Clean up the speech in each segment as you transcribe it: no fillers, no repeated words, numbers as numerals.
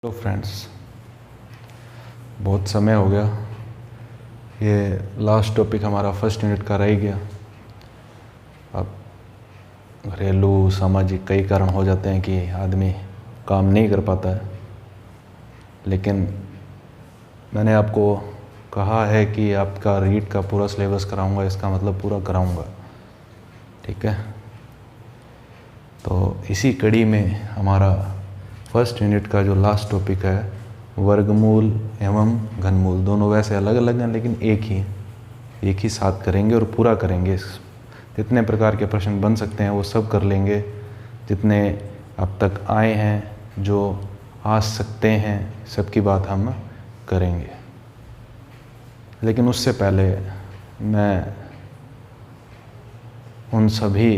Hello friends, बहुत समय हो गया। ये लास्ट टॉपिक हमारा फर्स्ट यूनिट का रह गया। अब घरेलू सामाजिक कई कारण हो जाते हैं कि आदमी काम नहीं कर पाता है, लेकिन मैंने आपको कहा है कि आपका रीड का पूरा सिलेबस कराऊंगा, इसका मतलब पूरा कराऊंगा, ठीक है। तो इसी कड़ी में हमारा फर्स्ट यूनिट का जो लास्ट टॉपिक है, वर्गमूल एवं घनमूल, दोनों वैसे अलग अलग हैं लेकिन एक ही साथ करेंगे और पूरा करेंगे। जितने प्रकार के प्रश्न बन सकते हैं वो सब कर लेंगे, जितने अब तक आए हैं, जो आ सकते हैं, सबकी बात हम करेंगे। लेकिन उससे पहले मैं उन सभी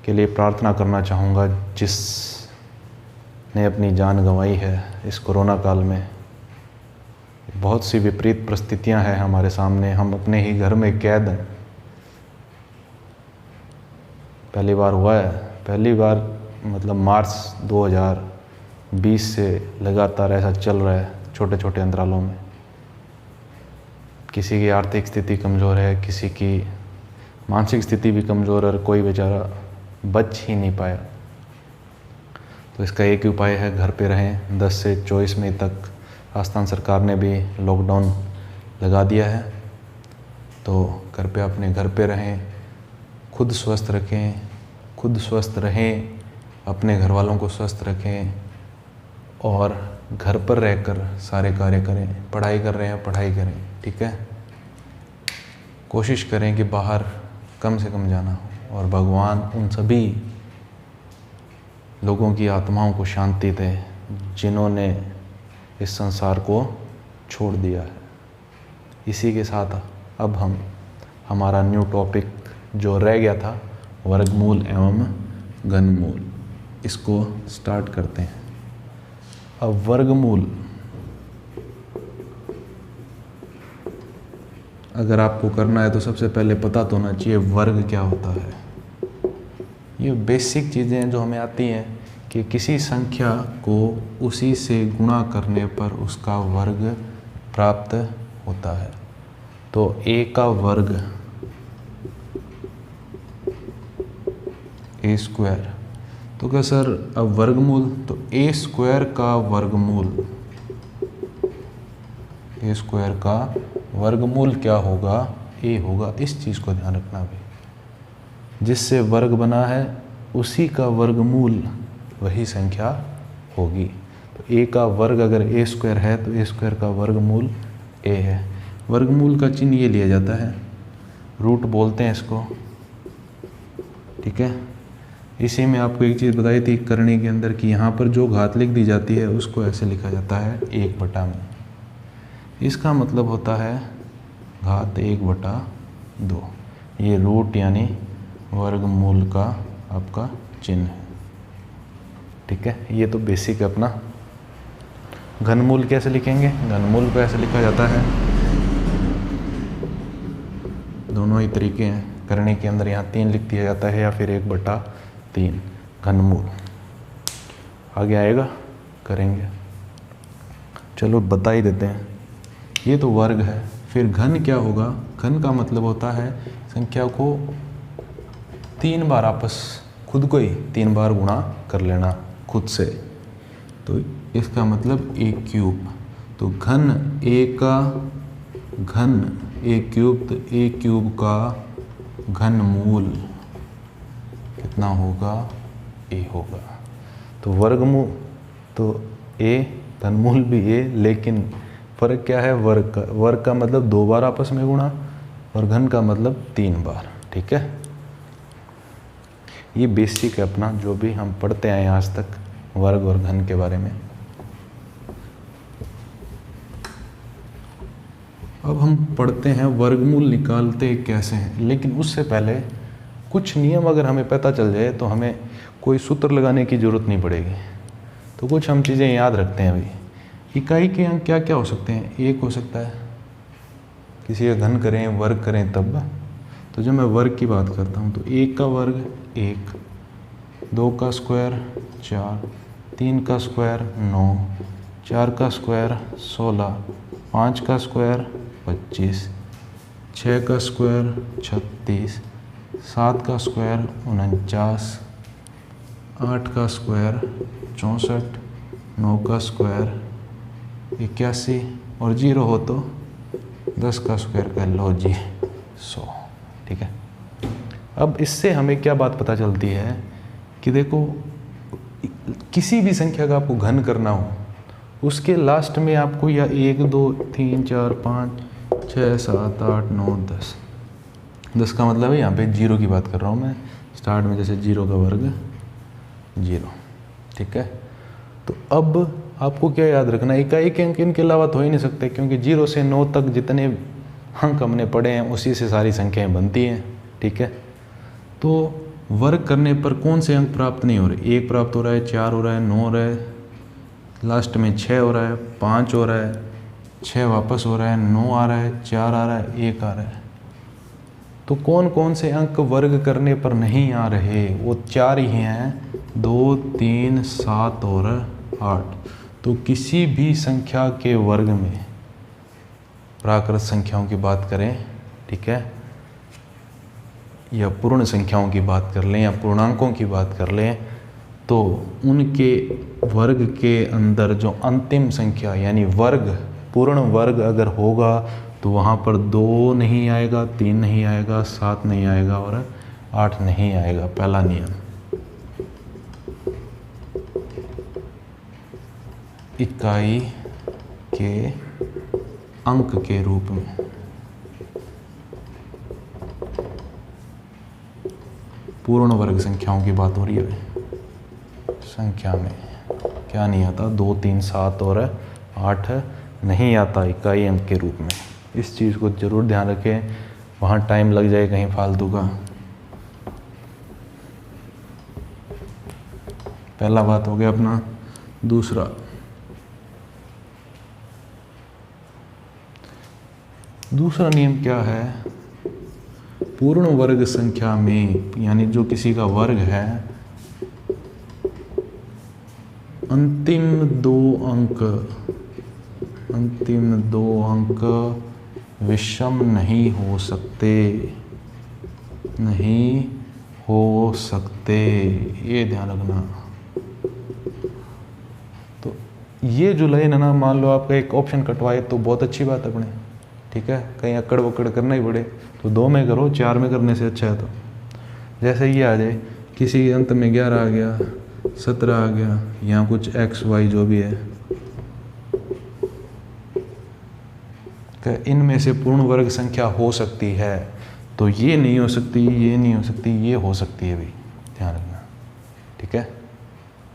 के लिए प्रार्थना करना चाहूँगा जिसने अपनी जान गंवाई है इस कोरोना काल में। बहुत सी विपरीत परिस्थितियां हैं हमारे सामने, हम अपने ही घर में कैद हैं। पहली बार हुआ है, पहली बार मतलब मार्च 2020 से लगातार ऐसा चल रहा है, छोटे छोटे अंतरालों में। किसी की आर्थिक स्थिति कमज़ोर है, किसी की मानसिक स्थिति भी कमज़ोर है और कोई बेचारा बच ही नहीं पाया। तो इसका एक ही उपाय है, घर पे रहें। 10 से 24 मई तक राजस्थान सरकार ने भी लॉकडाउन लगा दिया है, तो घर पे अपने घर पे रहें, खुद स्वस्थ रखें, खुद स्वस्थ रहें, अपने घर वालों को स्वस्थ रखें और घर पर रहकर सारे कार्य करें। पढ़ाई कर रहे हैं, पढ़ाई करें, ठीक है। कोशिश करें कि बाहर कम से कम जाना हो, और भगवान उन सभी लोगों की आत्माओं को शांति दे जिन्होंने इस संसार को छोड़ दिया है। इसी के साथ अब हम हमारा न्यू टॉपिक जो रह गया था, वर्गमूल एवं घनमूल, इसको स्टार्ट करते हैं। अब वर्गमूल, अगर आपको करना है तो सबसे पहले पता तो होना चाहिए वर्ग क्या होता है। ये बेसिक चीज़ें हैं जो हमें आती हैं कि किसी संख्या को उसी से गुणा करने पर उसका वर्ग प्राप्त होता है। तो a का वर्ग a स्क्वायर, तो क्या सर अब वर्गमूल, तो a स्क्वायर का वर्गमूल, a स्क्वायर का वर्गमूल क्या होगा? a होगा। इस चीज़ को ध्यान रखना भाई, जिससे वर्ग बना है उसी का वर्गमूल वही संख्या होगी। तो a का वर्ग अगर a स्क्वायर है तो a स्क्वायर का वर्गमूल a है। वर्गमूल का चिन्ह ये लिया जाता है, रूट बोलते हैं इसको, ठीक है। इसी में आपको एक चीज़ बताई थी करणी के अंदर कि यहाँ पर जो घात लिख दी जाती है उसको ऐसे लिखा जाता है 1/में। इसका मतलब होता है घात 1/2। ये रूट यानी वर्गमूल का आपका चिन्ह है, ठीक है। ये तो बेसिक है अपना। घनमूल कैसे लिखेंगे? घनमूल को ऐसे लिखा जाता है, दोनों ही तरीके हैं। करने के अंदर यहाँ 3 लिख दिया जाता है या फिर 1/3 घनमूल। आगे आएगा, करेंगे। चलो बता ही देते हैं। ये तो वर्ग है, फिर घन क्या होगा? घन का मतलब होता है संख्या को 3 बार खुद को ही 3 बार गुणा कर लेना खुद से, तो इसका मतलब a क्यूब। तो घन a का घन a क्यूब, तो a क्यूब का घनमूल कितना होगा? a होगा। तो वर्गमूल तो a, घनमूल भी a, लेकिन फर्क क्या है? वर्ग का मतलब 2 बार आपस में गुणा और घन का मतलब 3 बार, ठीक है। ये बेसिक है अपना, जो भी हम पढ़ते आए आज तक वर्ग और घन के बारे में। अब हम पढ़ते हैं वर्गमूल निकालते कैसे हैं, लेकिन उससे पहले कुछ नियम अगर हमें पता चल जाए तो हमें कोई सूत्र लगाने की ज़रूरत नहीं पड़ेगी। तो कुछ हम चीज़ें याद रखते हैं भाई। इकाई के अंक क्या क्या हो सकते हैं? 1 हो सकता है, किसी का घन करें, वर्ग करें तब। तो जब मैं वर्ग की बात करता हूँ तो 1 का वर्ग 1, 2 का स्क्वायर 4, 3 का स्क्वायर 9, 4 का स्क्वायर 16, 5 का स्क्वायर 25, 6 का स्क्वायर 36, 7 का स्क्वायर 49, 8 का स्क्वायर 64, 9 का स्क्वायर 81 और 0 हो तो 10 का स्क्वायर कर लो जी 100। ठीक है, अब इससे हमें क्या बात पता चलती है कि देखो किसी भी संख्या का आपको घन करना हो, उसके लास्ट में आपको या 1 2 3 4 5 6 7 8 9 10, 10 का मतलब है यहाँ पे 0 की बात कर रहा हूँ मैं, स्टार्ट में जैसे 0 का वर्ग 0। ठीक है, तो अब आपको क्या याद रखना है, इकाई के अंक इनके अलावा तो हो ही नहीं सकते, क्योंकि 0 से 9 तक जितने अंक हमने पढ़े हैं उसी से सारी संख्याएं बनती हैं। ठीक है, तो वर्ग करने पर कौन से अंक प्राप्त नहीं हो रहे, 1 प्राप्त हो रहा है, 4 हो रहा है, 9 हो रहा है, लास्ट में 6 हो रहा है, 5 हो रहा है, 6 वापस हो रहा है, 9 आ रहा है, 4 आ रहा है, 1 आ रहा है। तो कौन कौन से अंक वर्ग करने पर नहीं आ रहे, वो 4 ही हैं, 2 3 7 और 8। तो किसी भी संख्या के वर्ग में, प्राकृत संख्याओं की बात करें, ठीक है, या पूर्ण संख्याओं की बात कर लें या पूर्णांकों की बात कर लें, तो उनके वर्ग के अंदर जो अंतिम संख्या यानी वर्ग, पूर्ण वर्ग अगर होगा तो वहाँ पर 2 नहीं आएगा, 3 नहीं आएगा, 7 नहीं आएगा और 8 नहीं आएगा। पहला नियम, इकाई के अंक के रूप में पूर्ण वर्ग संख्याओं की बात हो रही है, संख्या में क्या नहीं आता, 2 3 7 और 8 नहीं आता इकाई अंक के रूप में। इस चीज़ को जरूर ध्यान रखें, वहाँ टाइम लग जाए कहीं फालतू का। पहला बात हो गया अपना। दूसरा नियम क्या है, पूर्ण वर्ग संख्या में यानी जो किसी का वर्ग है, अंतिम दो अंक विषम नहीं हो सकते, ये ध्यान रखना। तो ये जो लाइन है ना, मान लो आपका एक ऑप्शन कटवाए तो बहुत अच्छी बात है अपने, ठीक है, कहीं अकड़ वकड़ करना ही पड़े तो 2 में करो, 4 में करने से अच्छा है। तो जैसे ये आ जाए, किसी अंत में 11 आ गया, 17 आ गया, यहाँ कुछ x y जो भी है, इनमें से पूर्ण वर्ग संख्या हो सकती है, तो ये नहीं हो सकती, ये नहीं हो सकती, ये हो सकती है भी, ध्यान रखना। ठीक है,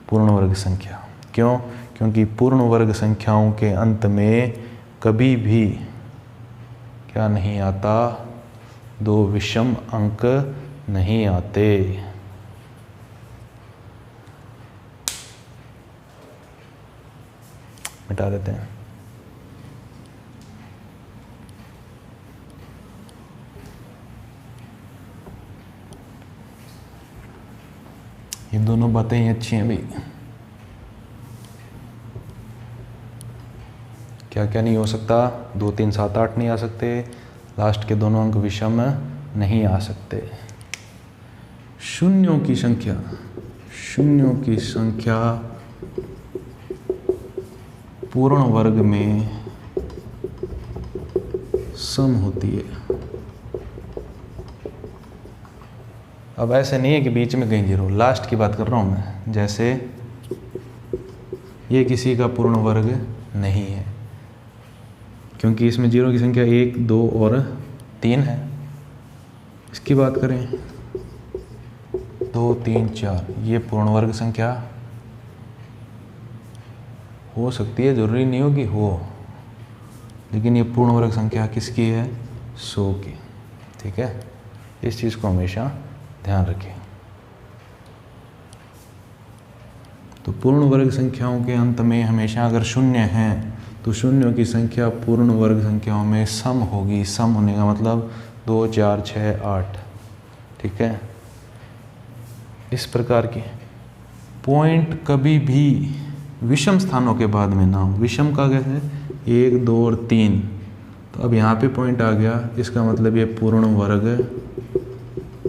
पूर्ण वर्ग संख्या क्यों? क्योंकि पूर्ण वर्ग संख्याओं के अंत में कभी भी क्या नहीं आता, 2 विषम अंक नहीं आते। मिटा देते हैं। ये दोनों बातें ही अच्छी हैं भाई। क्या क्या नहीं हो सकता, 2 3 7 8 नहीं आ सकते, लास्ट के दोनों अंक विषम नहीं आ सकते। शून्यों की संख्या पूर्ण वर्ग में सम होती है। अब ऐसे नहीं है कि बीच में कहीं 0, लास्ट की बात कर रहा हूँ मैं। जैसे ये किसी का पूर्ण वर्ग नहीं है, क्योंकि इसमें 0 की संख्या 1 2 और 3 है। इसकी बात करें 2 3 4, ये पूर्ण वर्ग संख्या हो सकती है, जरूरी नहीं होगी हो, लेकिन ये पूर्ण वर्ग संख्या किसकी है, 100 की। ठीक है, इस चीज़ को हमेशा ध्यान रखें। तो पूर्ण वर्ग संख्याओं के अंत में हमेशा अगर शून्य हैं तो शून्यों की संख्या पूर्ण वर्ग संख्याओं में सम होगी। सम होने का मतलब 2 4 6 8। ठीक है, इस प्रकार की पॉइंट कभी भी विषम स्थानों के बाद में ना हो। विषम का कैसे, 1 2 और 3, तो अब यहाँ पे पॉइंट आ गया, इसका मतलब ये पूर्ण वर्ग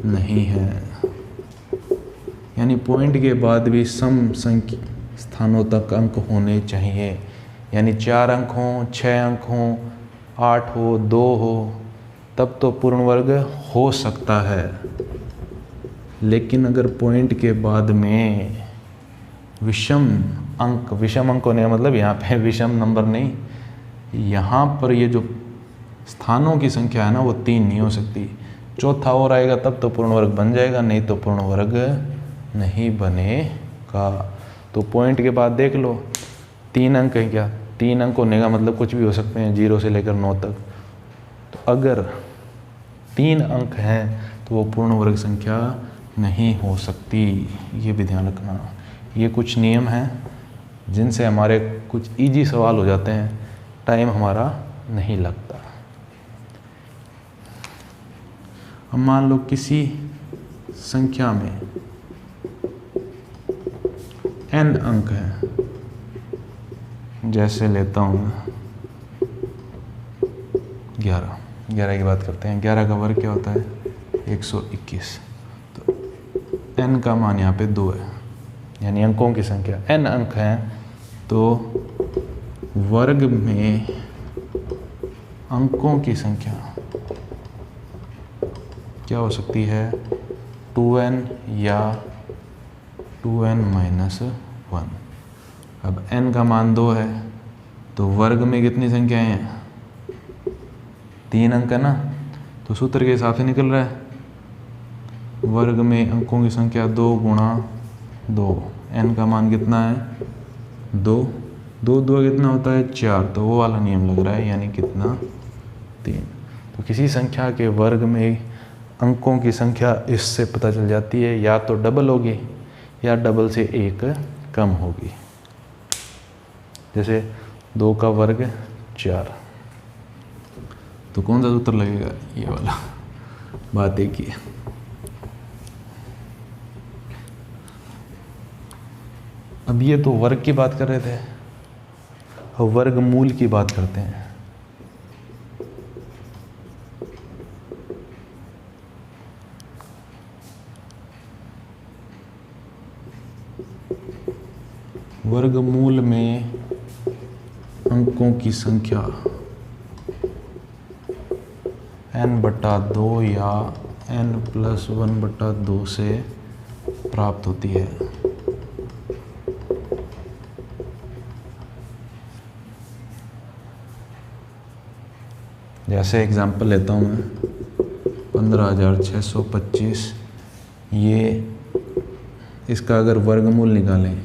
नहीं है। यानी पॉइंट के बाद भी सम संख्या स्थानों तक अंक होने चाहिए, यानी 4 अंक हों, 6 अंक हों, 8 हो, 2 हो, तब तो पूर्ण वर्ग हो सकता है। लेकिन अगर पॉइंट के बाद में विषम अंक होने का मतलब यहाँ पे विषम नंबर नहीं, यहाँ पर ये जो स्थानों की संख्या है ना वो 3 नहीं हो सकती, चौथा और आएगा तब तो पूर्ण वर्ग बन जाएगा, नहीं तो पूर्ण वर्ग नहीं बनेगा। तो पॉइंट के बाद देख लो 3 अंक है क्या, 3 अंक होने का मतलब कुछ भी हो सकते हैं, 0 से लेकर 9 तक। तो अगर 3 अंक हैं तो वो पूर्ण वर्ग संख्या नहीं हो सकती, ये भी ध्यान रखना। ये कुछ नियम हैं जिनसे हमारे कुछ इजी सवाल हो जाते हैं, टाइम हमारा नहीं लगता। अब मान लो किसी संख्या में n अंक हैं, जैसे लेता हूँ 11 की बात करते हैं। 11 का वर्ग क्या होता है, 121। तो n का मान यहाँ पे 2 है, यानी अंकों की संख्या n अंक हैं, तो वर्ग में अंकों की संख्या क्या हो सकती है, 2n या 2n - 1। अब n का मान 2 है तो वर्ग में कितनी संख्याएं हैं, 3 अंक है ना, तो सूत्र के हिसाब से निकल रहा है वर्ग में अंकों की संख्या 2 × 2, n का मान कितना है, 2 कितना होता है, 4, तो वो वाला नियम लग रहा है, यानी कितना, 3। तो किसी संख्या के वर्ग में अंकों की संख्या इससे पता चल जाती है, या तो डबल होगी या डबल से 1 कम होगी। जैसे 2 का वर्ग 4, तो कौन सा सूत्र लगेगा, ये वाला। बात एक ही है। अब ये तो वर्ग की बात कर रहे थे, अब वर्गमूल की बात करते हैं। वर्गमूल में अंकों की संख्या n/2 या n+1/2 से प्राप्त होती है। जैसे एग्जांपल लेता हूँ मैं, 15,625, ये इसका अगर वर्गमूल निकालें,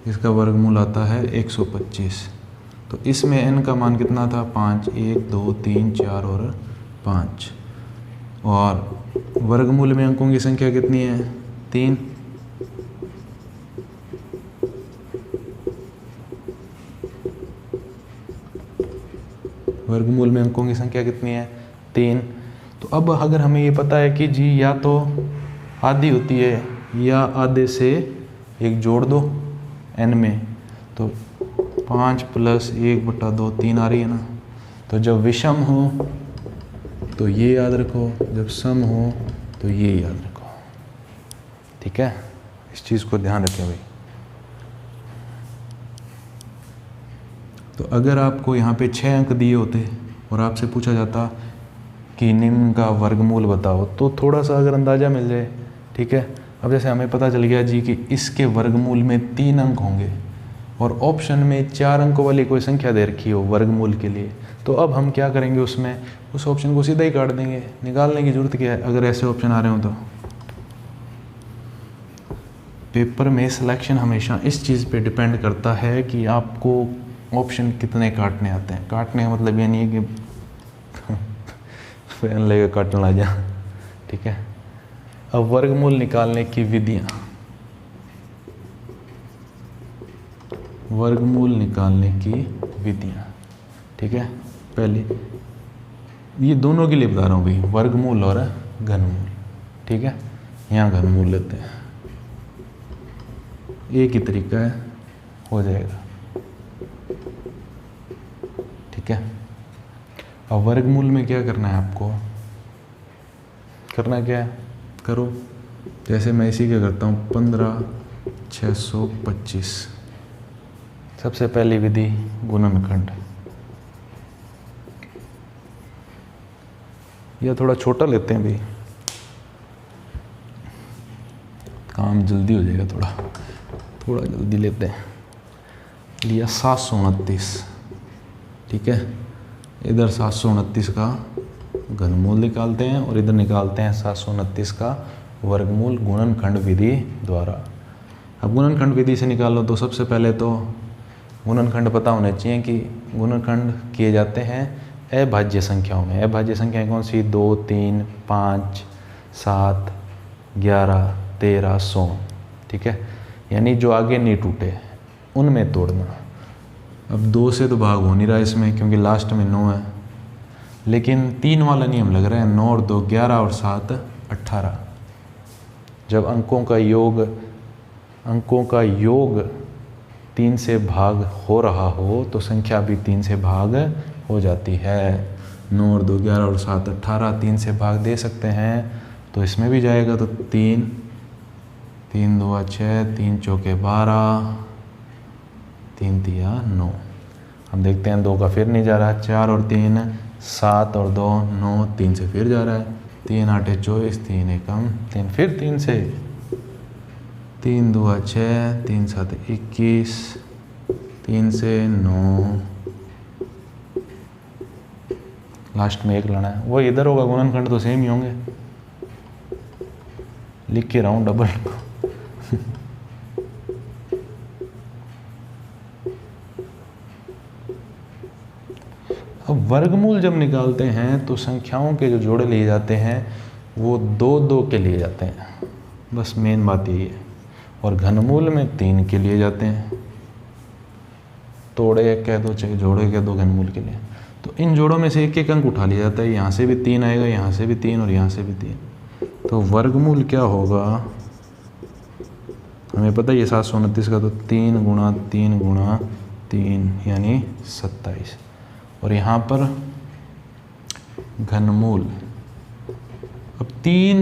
इसका वर्गमूल आता है 125। तो इसमें n का मान कितना था, 5, 1 2 3 4 और 5, और वर्गमूल में अंकों की संख्या कितनी है, 3। वर्गमूल में अंकों की संख्या कितनी है, 3। तो अब अगर हमें ये पता है कि जी या तो आधी होती है या आधे से 1 जोड़ दो n में, तो 5 + 1/2 3 आ रही है ना। तो जब विषम हो तो ये याद रखो, जब सम हो तो ये याद रखो, ठीक है। इस चीज़ को ध्यान रखें भाई। तो अगर आपको यहाँ पे 6 अंक दिए होते और आपसे पूछा जाता कि निम्न का वर्गमूल बताओ, तो थोड़ा सा अगर अंदाज़ा मिल जाए, ठीक है। अब जैसे हमें पता चल गया जी कि इसके वर्गमूल में 3 अंक होंगे और ऑप्शन में 4 अंकों वाली कोई संख्या दे रखी हो वर्गमूल के लिए, तो अब हम क्या करेंगे, उसमें उस ऑप्शन को सीधा ही काट देंगे, निकालने की ज़रूरत क्या है अगर ऐसे ऑप्शन आ रहे हो तो। पेपर में सिलेक्शन हमेशा इस चीज़ पे डिपेंड करता है कि आपको ऑप्शन कितने काटने आते हैं। काटने का मतलब ये नहीं है कि फैन लेकर काटने लग जा, ठीक है। अब वर्गमूल निकालने की विधियाँ, वर्गमूल निकालने की विधियाँ, ठीक है। पहले ये दोनों के लिए बता रहा हूँ भाई, वर्गमूल और घनमूल, ठीक है। यहाँ घनमूल लेते हैं। एक ही तरीका है, हो जाएगा। ठीक है। अब वर्गमूल में क्या करना है आपको, करना क्या है, करो। जैसे मैं इसी क्या करता हूँ, 15/625। सबसे पहली विधि गुणनखंड, या थोड़ा छोटा लेते हैं भी, काम जल्दी हो जाएगा, थोड़ा जल्दी लेते हैं। लिया 729, ठीक है। इधर 729 का घनमूल निकालते हैं और इधर निकालते हैं 729 का वर्गमूल गुणनखंड विधि द्वारा। अब गुणनखंड विधि से निकालो तो सबसे पहले तो गुणनखंड पता होने चाहिए कि गुणनखंड किए जाते हैं अभाज्य संख्याओं में। अभाज्य संख्याएं कौन सी, 2, 3, 5, 7, 11, 13, 100, ठीक है। यानी जो आगे नहीं टूटे उनमें तोड़ना। अब 2 से तो भाग हो नहीं रहा इसमें क्योंकि लास्ट में 9 है, लेकिन 3 वाला नियम लग रहा है, 9 और 2 11 और 7 18। जब अंकों का योग 3 से भाग हो रहा हो तो संख्या भी 3 से भाग हो जाती है। 9 और 2 11 और 7 18, 3 से भाग दे सकते हैं तो इसमें भी जाएगा। तो 3 3 2 6, 3 चौके 12, 3 तिया 9। हम देखते हैं 2 का फिर नहीं जा रहा, 4 और 3 7 और 2 9, 3 से फिर जा रहा है, 3 8 24, 3 एकम 3, फिर 3 से, 3 2 6, 3 7 21, 3 से 9, लास्ट में 1 लाना है। वो इधर होगा, गुणनखंड तो सेम ही होंगे, लिख के रहा हूँ डबल। अब वर्गमूल जब निकालते हैं तो संख्याओं के जो जोड़े लिए जाते हैं वो 2-2 के लिए जाते हैं, बस मेन बात यही है। और घनमूल में 3 के लिए जाते हैं, तोड़े कह दो चाहे जोड़े कह दो घनमूल के लिए। तो इन जोड़ों में से एक एक अंक उठा लिया जाता है, यहाँ से भी 3 आएगा, यहाँ से भी 3 और यहाँ से भी 3। तो वर्गमूल क्या होगा, हमें पता है ये 729 का, तो 3 गुणा 3 गुणा 3 यानी 27। और यहाँ पर घनमूल, अब 3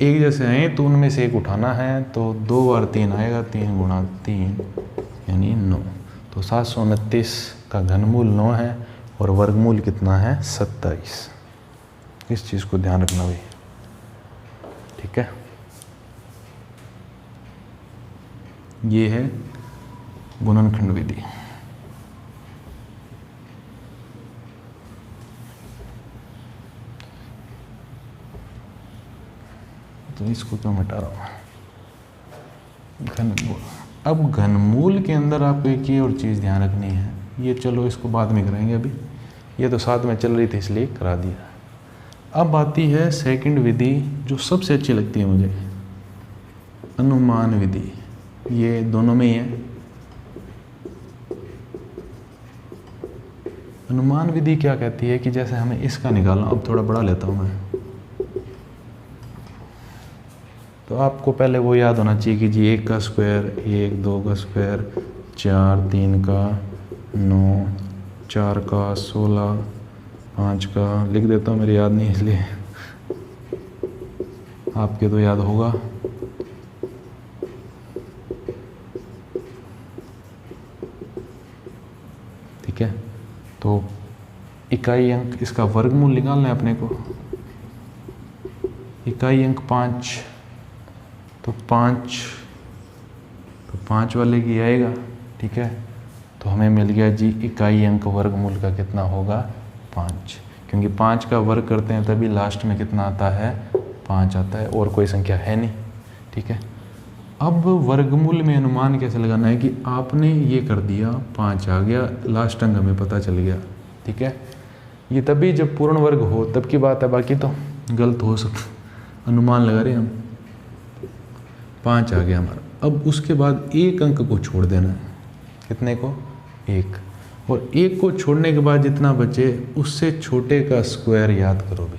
एक जैसे हैं तो उनमें से एक उठाना है, तो 2 बार 3 आएगा, 3 गुणा 3 यानी 9। तो 729 का घनमूल 9 है और वर्गमूल कितना है, 27। इस चीज़ को ध्यान रखना भाई, ठीक है। ये है गुणनखंड विधि। तो इसको क्यों मिटा रहा हूँ, घनमूल। अब घनमूल के अंदर आपको एक ये और चीज़ ध्यान रखनी है, ये चलो इसको बाद में कराएंगे, अभी ये तो साथ में चल रही थी इसलिए करा दिया। अब आती है सेकंड विधि जो सबसे अच्छी लगती है मुझे, अनुमान विधि। ये दोनों में ही है। अनुमान विधि क्या कहती है कि जैसे हमें इसका निकालना, अब थोड़ा बड़ा लेता हूँ मैं, तो आपको पहले वो याद होना चाहिए कि जी 1 का स्क्वायर 1, 2 का स्क्वायर 4, 3 का 9, 4 का 16, 5 का लिख देता हूँ, मेरी याद नहीं इसलिए, आपके तो याद होगा। ठीक है, तो इकाई अंक, इसका वर्गमूल निकालना है अपने को। इकाई अंक 5, तो 5 वाले की आएगा, ठीक है। तो हमें मिल गया जी इकाई अंक वर्गमूल का कितना होगा, 5, क्योंकि 5 का वर्ग करते हैं तभी लास्ट में कितना आता है, 5 आता है, और कोई संख्या है नहीं, ठीक है। अब वर्गमूल में अनुमान कैसे लगाना है कि आपने ये कर दिया, 5 आ गया, लास्ट अंक हमें पता चल गया, ठीक है। ये तभी जब पूर्ण वर्ग हो तब की बात है, बाकी तो गलत हो सकता, अनुमान लगा रहे हम। 5 आ गया हमारा। अब उसके बाद एक अंक को छोड़ देना है, कितने को, 1, और 1 को छोड़ने के बाद जितना बचे उससे छोटे का स्क्वायर याद करो भाई।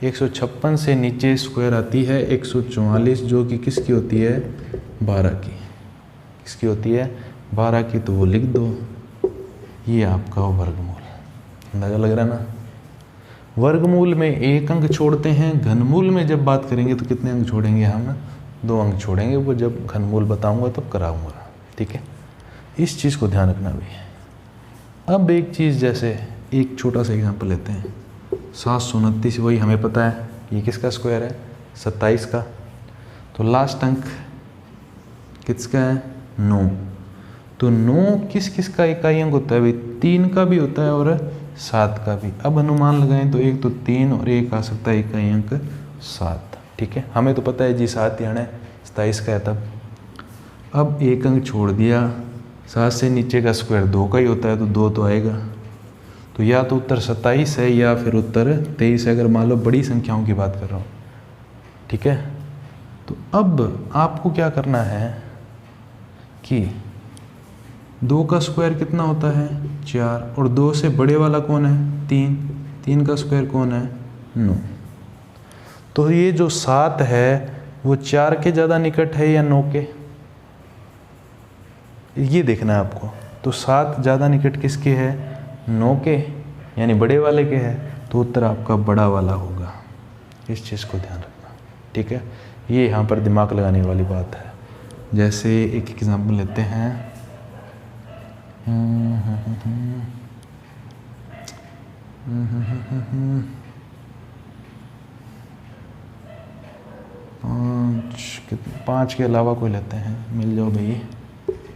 156 से नीचे स्क्वायर आती है 144, जो कि किसकी होती है, 12 की। किसकी होती है 12 की, तो वो लिख दो, ये आपका वर्गमूल। अंदाजा लग रहा है ना। वर्गमूल में एक अंक छोड़ते हैं, घनमूल में जब बात करेंगे तो कितने अंक छोड़ेंगे हम, 2 अंक छोड़ेंगे, वो जब घनमूल बताऊंगा तब कराऊंगा, ठीक है। इस चीज़ को ध्यान रखना भी है। अब एक चीज़, जैसे एक छोटा सा एग्जांपल लेते हैं, 729, वही हमें पता है ये किसका स्क्वायर है, 27 का, तो लास्ट अंक किसका है, 9। तो 9 किस किस का इकाई अंक होता है भाई, 3 का भी होता है और 7 का भी। अब अनुमान लगाएं तो एक तो 3 और एक आ सकता है इकाई अंक 7, ठीक है। हमें तो पता है जी 7 यानी 27 का है तब। अब एक अंक छोड़ दिया, 7 से नीचे का स्क्वायर 2 का ही होता है, तो 2 तो आएगा। तो या तो उत्तर 27 है या फिर उत्तर 23 है, अगर मान लो बड़ी संख्याओं की बात कर रहा हूँ, ठीक है। तो अब आपको क्या करना है कि 2 का स्क्वायर कितना होता है 4, और 2 से बड़े वाला कौन है 3, 3 का स्क्वायर कौन है 9। तो ये जो 7 है वो 4 के ज़्यादा निकट है या 9 के, ये देखना है आपको। तो 7 ज़्यादा निकट किसके है 9 के, यानी बड़े वाले के है, तो उत्तर आपका बड़ा वाला होगा। इस चीज़ को ध्यान रखना, ठीक है। ये यहाँ पर दिमाग लगाने वाली बात है। जैसे एक एग्जाम्पल लेते हैं, 5 के अलावा कोई लेते हैं, मिल जाओ भाई,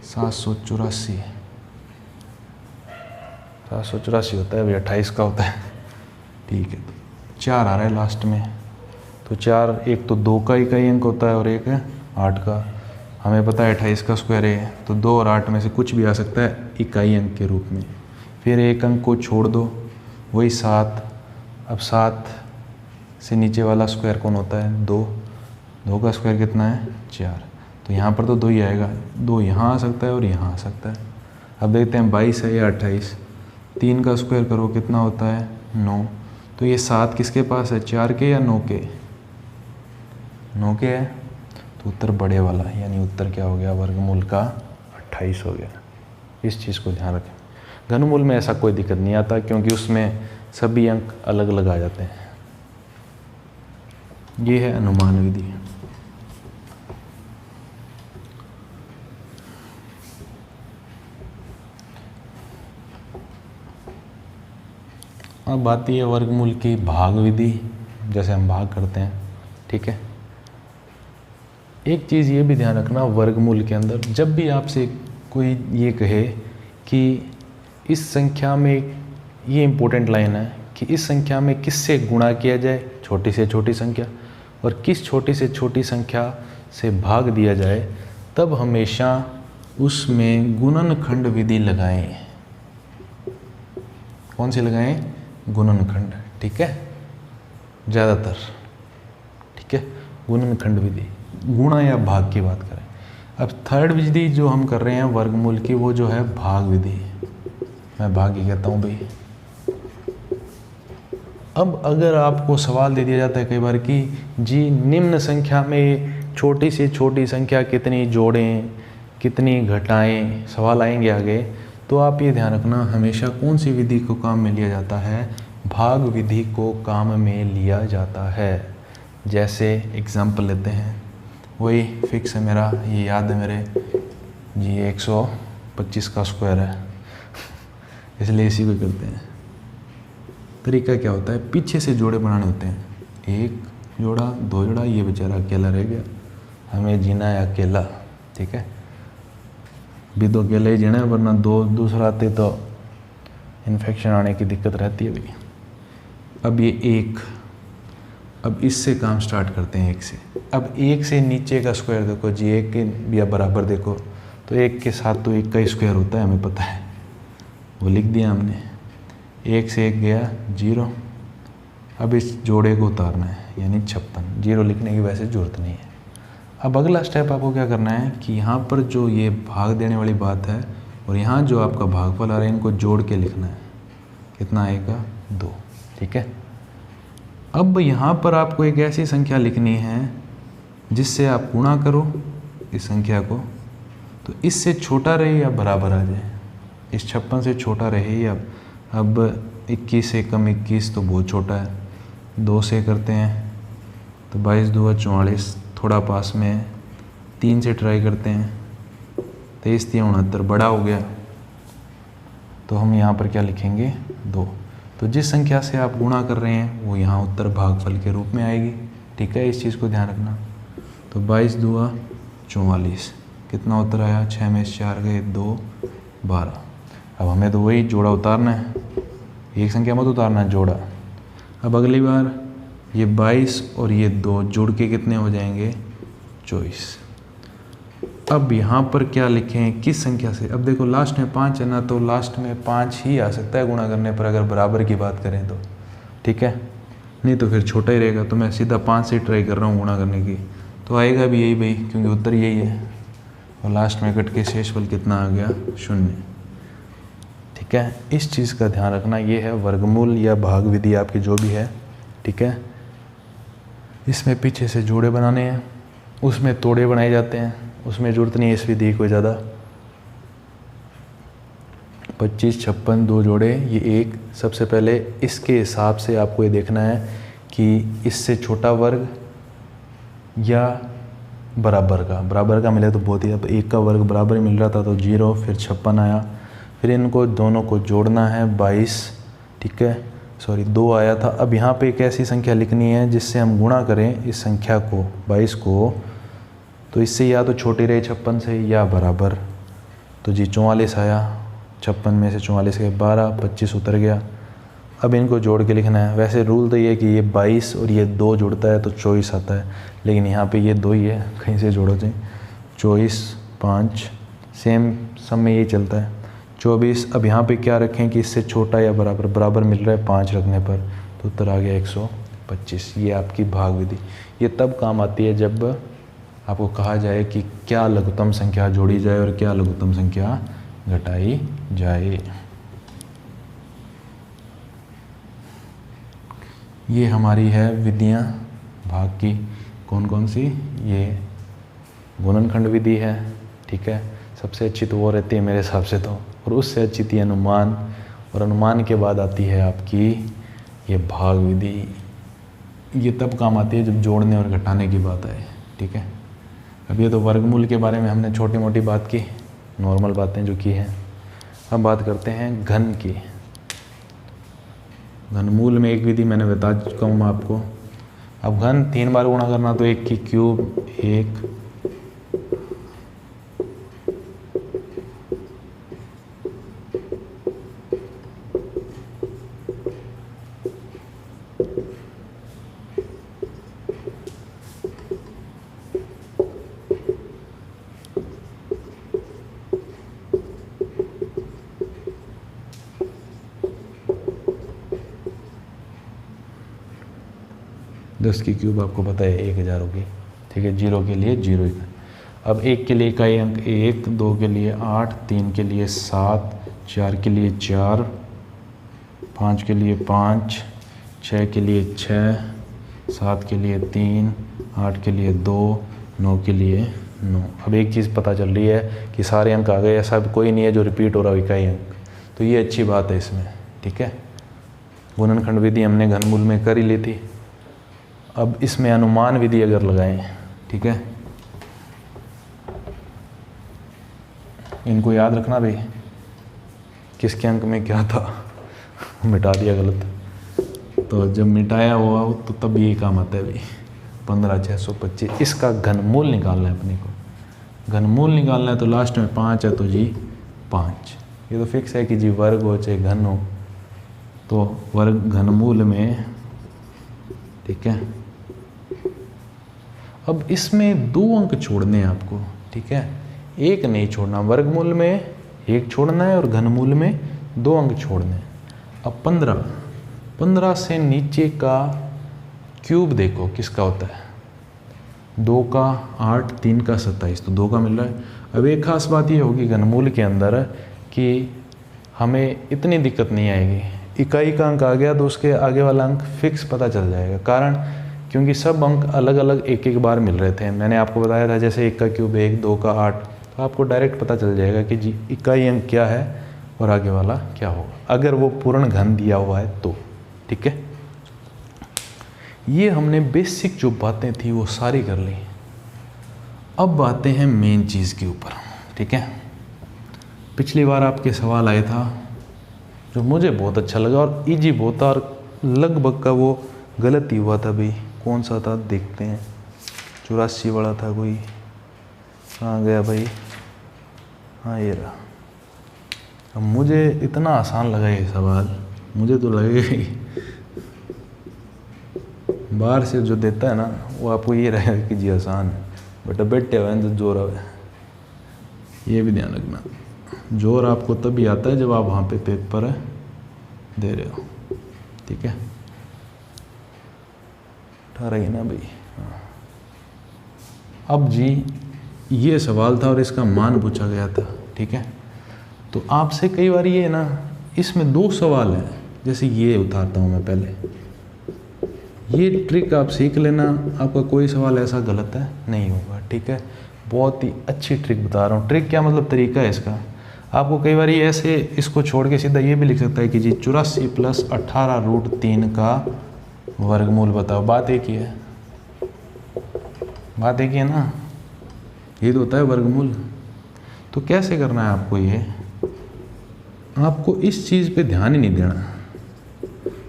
784 होता है भाई, 28 का होता है, ठीक है। 4 आ रहा है लास्ट में, तो 4 एक तो 2 का इकाई अंक होता है और एक है 8 का। हमें पता है 28 का स्क्वायर है, तो 2 और 8 में से कुछ भी आ सकता है इकाई अंक के रूप में। फिर एक अंक को छोड़ दो, वही 7। अब 7 से नीचे वाला स्क्वायर कौन होता है 2, 2 का स्क्वायर कितना है 4, तो यहाँ पर तो 2 ही आएगा, 2 यहाँ आ सकता है और यहाँ आ सकता है। अब देखते हैं 22 है या 28, 3 का स्क्वायर करो कितना होता है 9, तो ये 7 किसके पास है 4 के या 9 के, 9 के है, तो उत्तर बड़े वाला, यानी उत्तर क्या हो गया वर्गमूल का 28 हो गया। इस चीज़ को ध्यान रखें। घनमूल में ऐसा कोई दिक्कत नहीं आता, क्योंकि उसमें सभी अंक अलग अलग आ जाते हैं। ये है अनुमान विधि। अब आती है वर्गमूल की भाग विधि, जैसे हम भाग करते हैं, ठीक है। एक चीज़ ये भी ध्यान रखना, वर्गमूल के अंदर जब भी आपसे कोई ये कहे कि इस संख्या में, ये इम्पोर्टेंट लाइन है कि इस संख्या में किससे गुणा किया जाए, छोटी से छोटी संख्या, और किस छोटी से छोटी संख्या से भाग दिया जाए, तब हमेशा उसमें गुणनखंड विधि लगाएं। कौन सी लगाएं, गुणनखंड, ठीक है, ज़्यादातर, ठीक है, गुणनखंड विधि, गुणा या भाग की बात करें। अब थर्ड विधि जो हम कर रहे हैं वर्गमूल की, वो जो है भाग विधि, मैं भाग ही कहता हूँ भाई। अब अगर आपको सवाल दे दिया जाता है कई बार कि जी निम्न संख्या में छोटी से छोटी संख्या कितनी जोड़ें, कितनी घटाएं, सवाल आएंगे आगे, तो आप ये ध्यान रखना हमेशा कौन सी विधि को काम में लिया जाता है, भाग विधि को काम में लिया जाता है। जैसे एग्जाम्पल लेते हैं, वही फिक्स है मेरा, ये याद है मेरे जी, 125 का स्क्वायर है इसलिए इसी को करते हैं। तरीका क्या होता है, पीछे से जोड़े बनाने होते हैं, 1 जोड़ा 2 जोड़ा, ये बेचारा अकेला रह गया, हमें जीना है अकेला, ठीक है, भी तो अकेले ही जीना है, वरना दूसरा आते तो इन्फेक्शन आने की दिक्कत रहती है भाई। अब ये 1, अब इससे काम स्टार्ट करते हैं 1 से। अब 1 से नीचे का स्क्वायर देखो जी, 1 के भी बराबर देखो, तो 1 के साथ तो 1 का ही स्क्वायर होता है, हमें पता है, वो लिख दिया हमने। 1 से 1 गया 0, अब इस जोड़े को उतारना है, यानी 56, 0 लिखने की वैसे ज़रूरत नहीं है। अब अगला स्टेप आपको क्या करना है कि यहाँ पर जो ये भाग देने वाली बात है और यहाँ जो आपका भागफल आ रहा है, इनको जोड़ के लिखना है, कितना आएगा 2, ठीक है। अब यहाँ पर आपको एक ऐसी संख्या लिखनी है जिससे आप गुणा करो इस संख्या को, तो इससे छोटा रहे या बराबर आ जाए, इस 56 से छोटा रहे या, अब 21 से कम 21 तो बहुत छोटा है, 2 से करते हैं तो 22 दूआ 44, थोड़ा पास में है, 3 से ट्राई करते हैं, 23 3 69 बड़ा हो गया, तो हम यहाँ पर क्या लिखेंगे 2। तो जिस संख्या से आप गुणा कर रहे हैं वो यहाँ उत्तर भागफल के रूप में आएगी। ठीक है, इस चीज़ को ध्यान रखना। तो 22 दूआ 44, कितना उत्तर आया, 6 में 4 गए 2 12। अब हमें तो वही जोड़ा उतारना है, एक संख्या मत उतारना है, जोड़ा। अब अगली बार ये 22 और ये 2 जुड़ के कितने हो जाएंगे 24। अब यहाँ पर क्या लिखें, किस संख्या से, अब देखो लास्ट में 5 है ना, तो लास्ट में 5 ही आ सकता है गुणा करने पर, अगर बराबर की बात करें तो। ठीक है, नहीं तो फिर छोटा ही रहेगा। तो मैं सीधा 5 से ट्राई कर रहा हूँ गुणा करने की, तो आएगा भी यही भाई, क्योंकि उत्तर यही है। और लास्ट में कट के शेषफल कितना आ गया 0। ठीक है, इस चीज़ का ध्यान रखना। ये है वर्गमूल या भाग विधि आपकी जो भी है। ठीक है, इसमें पीछे से जोड़े बनाने हैं, उसमें तोड़े बनाए जाते हैं, उसमें जरूरत नहीं है इस विधि कोई ज़्यादा। 25 56 2 जोड़े, ये एक। सबसे पहले इसके हिसाब से आपको ये देखना है कि इससे छोटा वर्ग या बराबर का मिले तो बहुत ही। अब 1 का वर्ग बराबर मिल रहा था तो 0, फिर 56 आया, फिर इनको दोनों को जोड़ना है 22। ठीक है, सॉरी 2 आया था। अब यहाँ पे एक ऐसी संख्या लिखनी है जिससे हम गुणा करें इस संख्या को 22 को, तो इससे या तो छोटी रहे 56 से या बराबर। तो जी 44 आया, 56 में से 44 के 12, 25 उतर गया। अब इनको जोड़ के लिखना है। वैसे रूल तो ये है कि ये 22 और ये 2 जुड़ता है तो 24 आता है, लेकिन यहाँ पे ये 2 ही है, कहीं से जोड़ो चाहिए। 24 5 सेम सब में यही चलता है 24। अब यहाँ पे क्या रखें कि इससे छोटा या बराबर मिल रहा है 5 रखने पर, तो उत्तर आ गया 125। ये आपकी भाग विधि। ये तब काम आती है जब आपको कहा जाए कि क्या लघुत्तम संख्या जोड़ी जाए और क्या लघुत्तम संख्या घटाई जाए। ये हमारी है विधियाँ भाग की। कौन कौन सी, ये गुणनखंड विधि है। ठीक है, सबसे अच्छी तो वो रहती है मेरे हिसाब से तो, और उससे अच्छी थी अनुमान, और अनुमान के बाद आती है आपकी ये भाग विधि। ये तब काम आती है जब जोड़ने और घटाने की बात आए। ठीक है, अब ये तो वर्गमूल के बारे में हमने छोटी मोटी बात की, नॉर्मल बातें जो की हैं। अब बात करते हैं घन की। घनमूल में एक विधि मैंने बता चुका हूँ मैं आपको। अब घन 3 बार गुणा करना, तो 1 की क्यूब 1, दस की क्यूब आपको पता है 1000 होगी। ठीक है, 0 के लिए 0। अब 1 के लिए इकाई अंक 1, 2 के लिए 8, 3 के लिए 7, 4 के लिए 4, 5 के लिए 5, 6 के लिए 6, 7 के लिए 3, 8 के लिए 2, 9 के लिए 9। अब एक चीज़ पता चल रही है कि सारे अंक आ गए, ऐसा कोई नहीं है जो रिपीट हो रहा हो इकाई अंक, तो ये अच्छी बात है इसमें। ठीक है, गुणनखंड विधि हमने घनमूल में कर ही ली थी। अब इसमें अनुमान विधि अगर लगाएं, ठीक है, इनको याद रखना भाई, किसके अंक में क्या था मिटा दिया गलत, तो जब मिटाया हुआ हो तो तब ये काम आता है भाई। 15,625 इसका घनमूल निकालना है अपने को। घनमूल निकालना है तो लास्ट में 5 है, तो जी 5। ये तो फिक्स है कि जी वर्ग हो चाहे घन हो, तो वर्ग घनमूल में। ठीक है, अब इसमें 2 अंक छोड़ने हैं आपको। ठीक है, एक नहीं छोड़ना, वर्गमूल में 1 छोड़ना है और घनमूल में 2 अंक छोड़ने हैं। अब 15 से नीचे का क्यूब देखो किसका होता है, 2 का 8, 3 का 27, तो 2 का मिल रहा है। अब एक खास बात ये होगी घनमूल के अंदर कि हमें इतनी दिक्कत नहीं आएगी, इकाई का अंक आ गया तो उसके आगे वाला अंक फिक्स पता चल जाएगा। कारण क्योंकि सब अंक अलग अलग एक एक बार मिल रहे थे। मैंने आपको बताया था जैसे 1 का क्यूब 1, 2 का 8, तो आपको डायरेक्ट पता चल जाएगा कि जी इकाई अंक क्या है और आगे वाला क्या होगा, अगर वो पूर्ण घन दिया हुआ है तो। ठीक है, ये हमने बेसिक जो बातें थी वो सारी कर ली। अब आते हैं मेन चीज़ के ऊपर। ठीक है, पिछली बार आपके सवाल आया था जो मुझे बहुत अच्छा लगा और इजी बहुत था, और लगभग का वो गलत ही हुआ था भाई। कौन सा था देखते हैं, 84 वाला था कोई, कहाँ गया भाई, हाँ ये रहा। अब मुझे इतना आसान लगा ये सवाल, मुझे तो लगेगा ही बाहर से जो देता है ना वो आपको ये रहेगा कि जी आसान है, बट बैठे हुए हैं तो जोर आवे। ये भी ध्यान रखना, जोर आपको तभी आता है जब आप वहाँ पे पेपर दे रहे हो। ठीक है, 18 ही ना भाई। हाँ, अब जी ये सवाल था और इसका मान पूछा गया था। ठीक है, तो आपसे कई बार ये ना, इसमें 2 सवाल हैं, जैसे ये उतारता हूँ मैं पहले, ये ट्रिक आप सीख लेना, आपका कोई सवाल ऐसा गलत है नहीं होगा। ठीक है, बहुत ही अच्छी ट्रिक बता रहा हूँ। ट्रिक क्या मतलब, तरीका है इसका। आपको कई बार ये ऐसे इसको छोड़ के सीधा ये भी लिख सकता है कि जी 84 + 18√3 का वर्गमूल बताओ। बात एक ही है, बात एक ही है ना, ये तो होता है वर्गमूल। तो कैसे करना है आपको, ये आपको इस चीज़ पे ध्यान ही नहीं देना,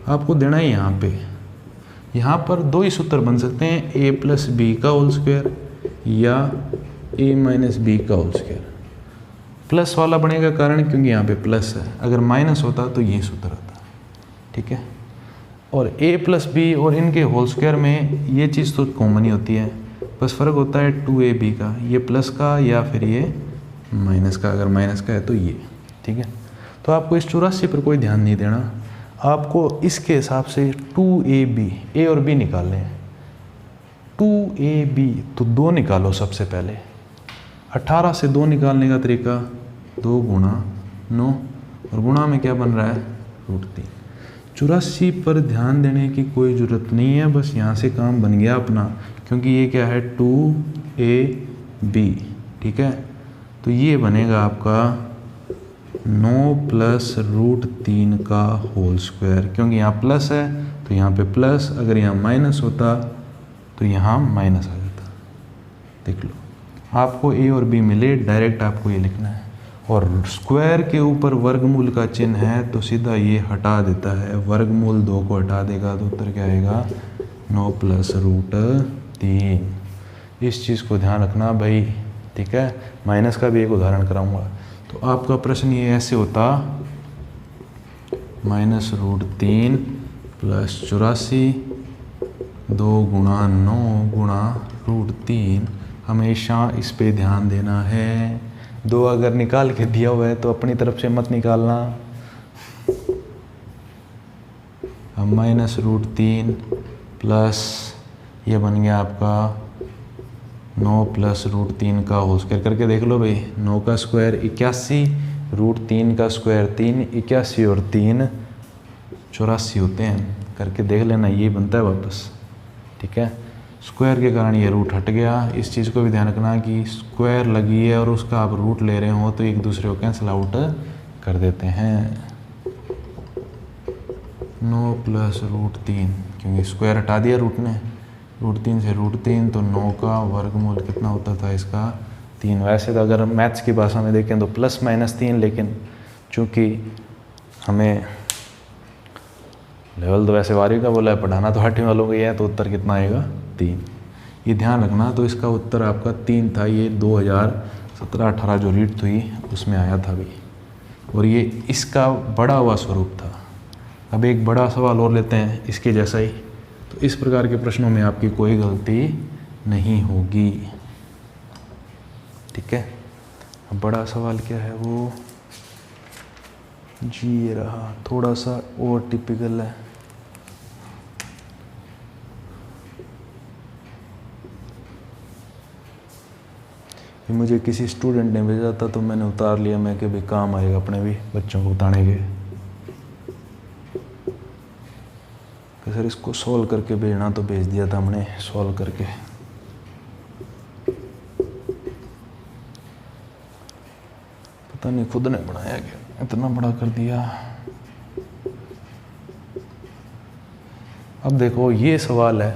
आपको देना है यहाँ पर 2 ही सूत्र बन सकते हैं, a + b का होल स्क्वायर या a - b का होल स्क्वायर। प्लस वाला बनेगा कारण क्योंकि यहाँ पे प्लस है, अगर माइनस होता तो ये सूत्र आता। ठीक है, और a + b और इनके होल स्क्वायर में ये चीज़ तो कॉमन ही होती है, बस फ़र्क होता है 2ab का, ये प्लस का या फिर ये माइनस का, अगर माइनस का है तो ये। ठीक है, तो आपको इस 84 पर कोई ध्यान नहीं देना, आपको इसके हिसाब से 2ab, a और b निकालने हैं। 2ab तो 2 निकालो सबसे पहले। 18 से 2 निकालने का तरीका 2 × 9, और गुणा में क्या बन रहा है, √3। 84 पर ध्यान देने की कोई ज़रूरत नहीं है, बस यहाँ से काम बन गया अपना, क्योंकि ये क्या है 2ab। ठीक है, तो ये बनेगा आपका 9 + √3 का होल स्क्वायर, क्योंकि यहाँ प्लस है तो यहाँ पे प्लस, अगर यहाँ माइनस होता तो यहाँ माइनस आ जाता। देख लो, आपको a और b मिले, डायरेक्ट आपको ये लिखना है, और स्क्वायर के ऊपर वर्गमूल का चिन्ह है तो सीधा ये हटा देता है, वर्गमूल 2 को हटा देगा तो उत्तर क्या आएगा, 9 + √3। इस चीज़ को ध्यान रखना भाई। ठीक है, माइनस का भी एक उदाहरण कराऊंगा। तो आपका प्रश्न ये ऐसे होता, -√3 + 84, 2 × 9 × √3। हमेशा इस पे ध्यान देना है। 2 अगर निकाल के दिया हुआ है तो अपनी तरफ से मत निकालना। अब -√3 प्लस ये बन गया आपका 9 + √3 का होल स्क्वायर, करके देख लो भाई। 9 का स्क्वायर 81, √3 का स्क्वायर 3, 81 और 3 84 होते हैं, करके देख लेना, ये बनता है वापस। ठीक है, स्क्वायर के कारण ये रूट हट गया। इस चीज़ को भी ध्यान रखना कि स्क्वायर लगी है और उसका आप रूट ले रहे हो तो एक दूसरे को कैंसिल आउट कर देते हैं। 9 + √3, क्योंकि स्क्वायर हटा दिया रूट ने, √3 से √3 तो 9 का वर्गमूल कितना होता था इसका, 3। वैसे तो अगर मैथ्स की भाषा में देखें तो +-3, लेकिन चूँकि हमें लेवल तो वैसे 12वीं का बोला है, पढ़ाना तो 8वीं वालों का ही है, तो उत्तर कितना आएगा, 3। ये ध्यान रखना। तो इसका उत्तर आपका 3 था। ये 2017-18 जो रीट हुई उसमें आया था भी, और ये इसका बड़ा हुआ स्वरूप था। अब एक बड़ा सवाल और लेते हैं इसके जैसा ही। तो इस प्रकार के प्रश्नों में आपकी कोई गलती नहीं होगी। ठीक है, अब बड़ा सवाल क्या है वो जी, ये रहा, थोड़ा सा और टिपिकल है। ये मुझे किसी स्टूडेंट ने भेजा था तो मैंने उतार लिया, मैं कि भाई काम आएगा अपने भी बच्चों को उतारने के। कि सर इसको सॉल्व करके भेजना, तो भेज दिया था हमने सॉल्व करके। पता नहीं खुद ने बनाया क्या, इतना बड़ा कर दिया। अब देखो ये सवाल है,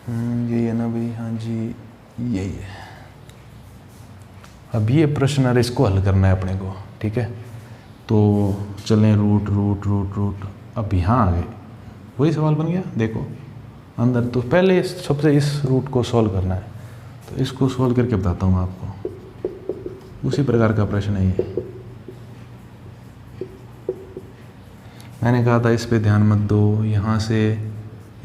यही है ना भाई, हाँ जी यही है। अब ये प्रश्न है, इसको हल करना है अपने को, ठीक है। तो चलें रूट रूट रूट रूट, अब यहाँ आ गए, वही सवाल बन गया। देखो अंदर, तो पहले सबसे इस रूट को सॉल्व करना है, तो इसको सॉल्व करके बताता हूँ आपको। उसी प्रकार का प्रश्न है ये। मैंने कहा था इस पे ध्यान मत दो, यहाँ से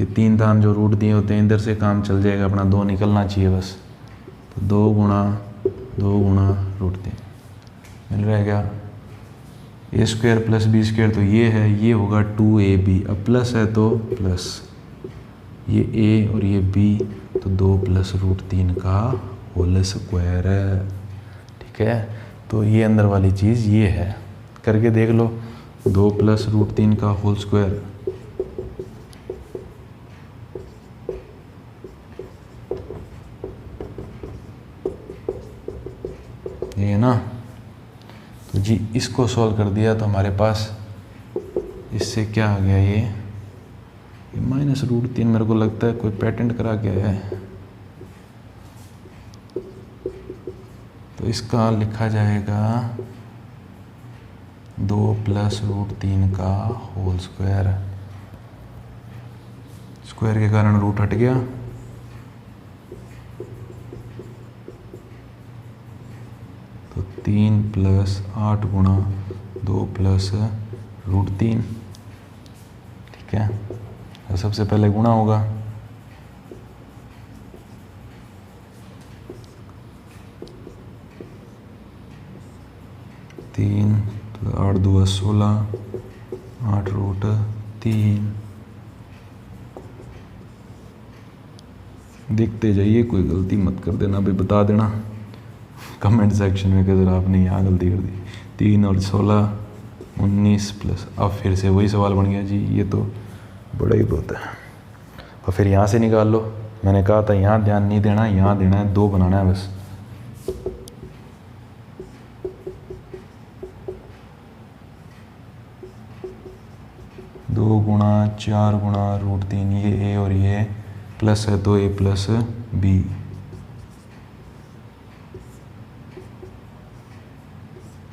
ये 3 दान जो रूट दिए होते हैं इधर से काम चल जाएगा अपना, 2 निकलना चाहिए बस। तो 2 गुणा रूट 3 मिल रहा है क्या, ए स्क्वायर प्लस बी स्क्वायर, तो ये है, ये होगा 2ab। अब प्लस है तो प्लस, ये a और ये b, तो 2 प्लस रूट 3 का होल स्क्वायर है, ठीक है। तो ये अंदर वाली चीज़ ये है, करके देख लो। 2 प्लस रूट 3 का होल स्क्वायर, ये है ना। तो जी इसको सॉल्व कर दिया तो हमारे पास इससे क्या आ गया, ये माइनस रूट 3, मेरे को लगता है कोई पेटेंट करा के है। तो इसका लिखा जाएगा 2 प्लस रूट 3 का होल स्क्वायर, स्क्वायर के कारण रूट हट गया, तो 3 प्लस 8 गुणा 2 प्लस रूट 3, ठीक है। तो सबसे पहले गुणा होगा, तीन, तो 8 2 16, 8 रूट 3। देखते जाइए, कोई गलती मत कर देना, अभी बता देना कमेंट सेक्शन में कि अगर आपने यहाँ गलती कर दी। 3 और 16 19 प्लस, अब फिर से वही सवाल बन गया जी, ये तो बड़ा ही बहुत है। और फिर यहाँ से निकाल लो, मैंने कहा था यहाँ ध्यान नहीं देना, यहाँ देना है, 2 बनाना है बस। दो गुणा 4 गुणा रूट 3, ये a और ये प्लस है तो a प्लस b,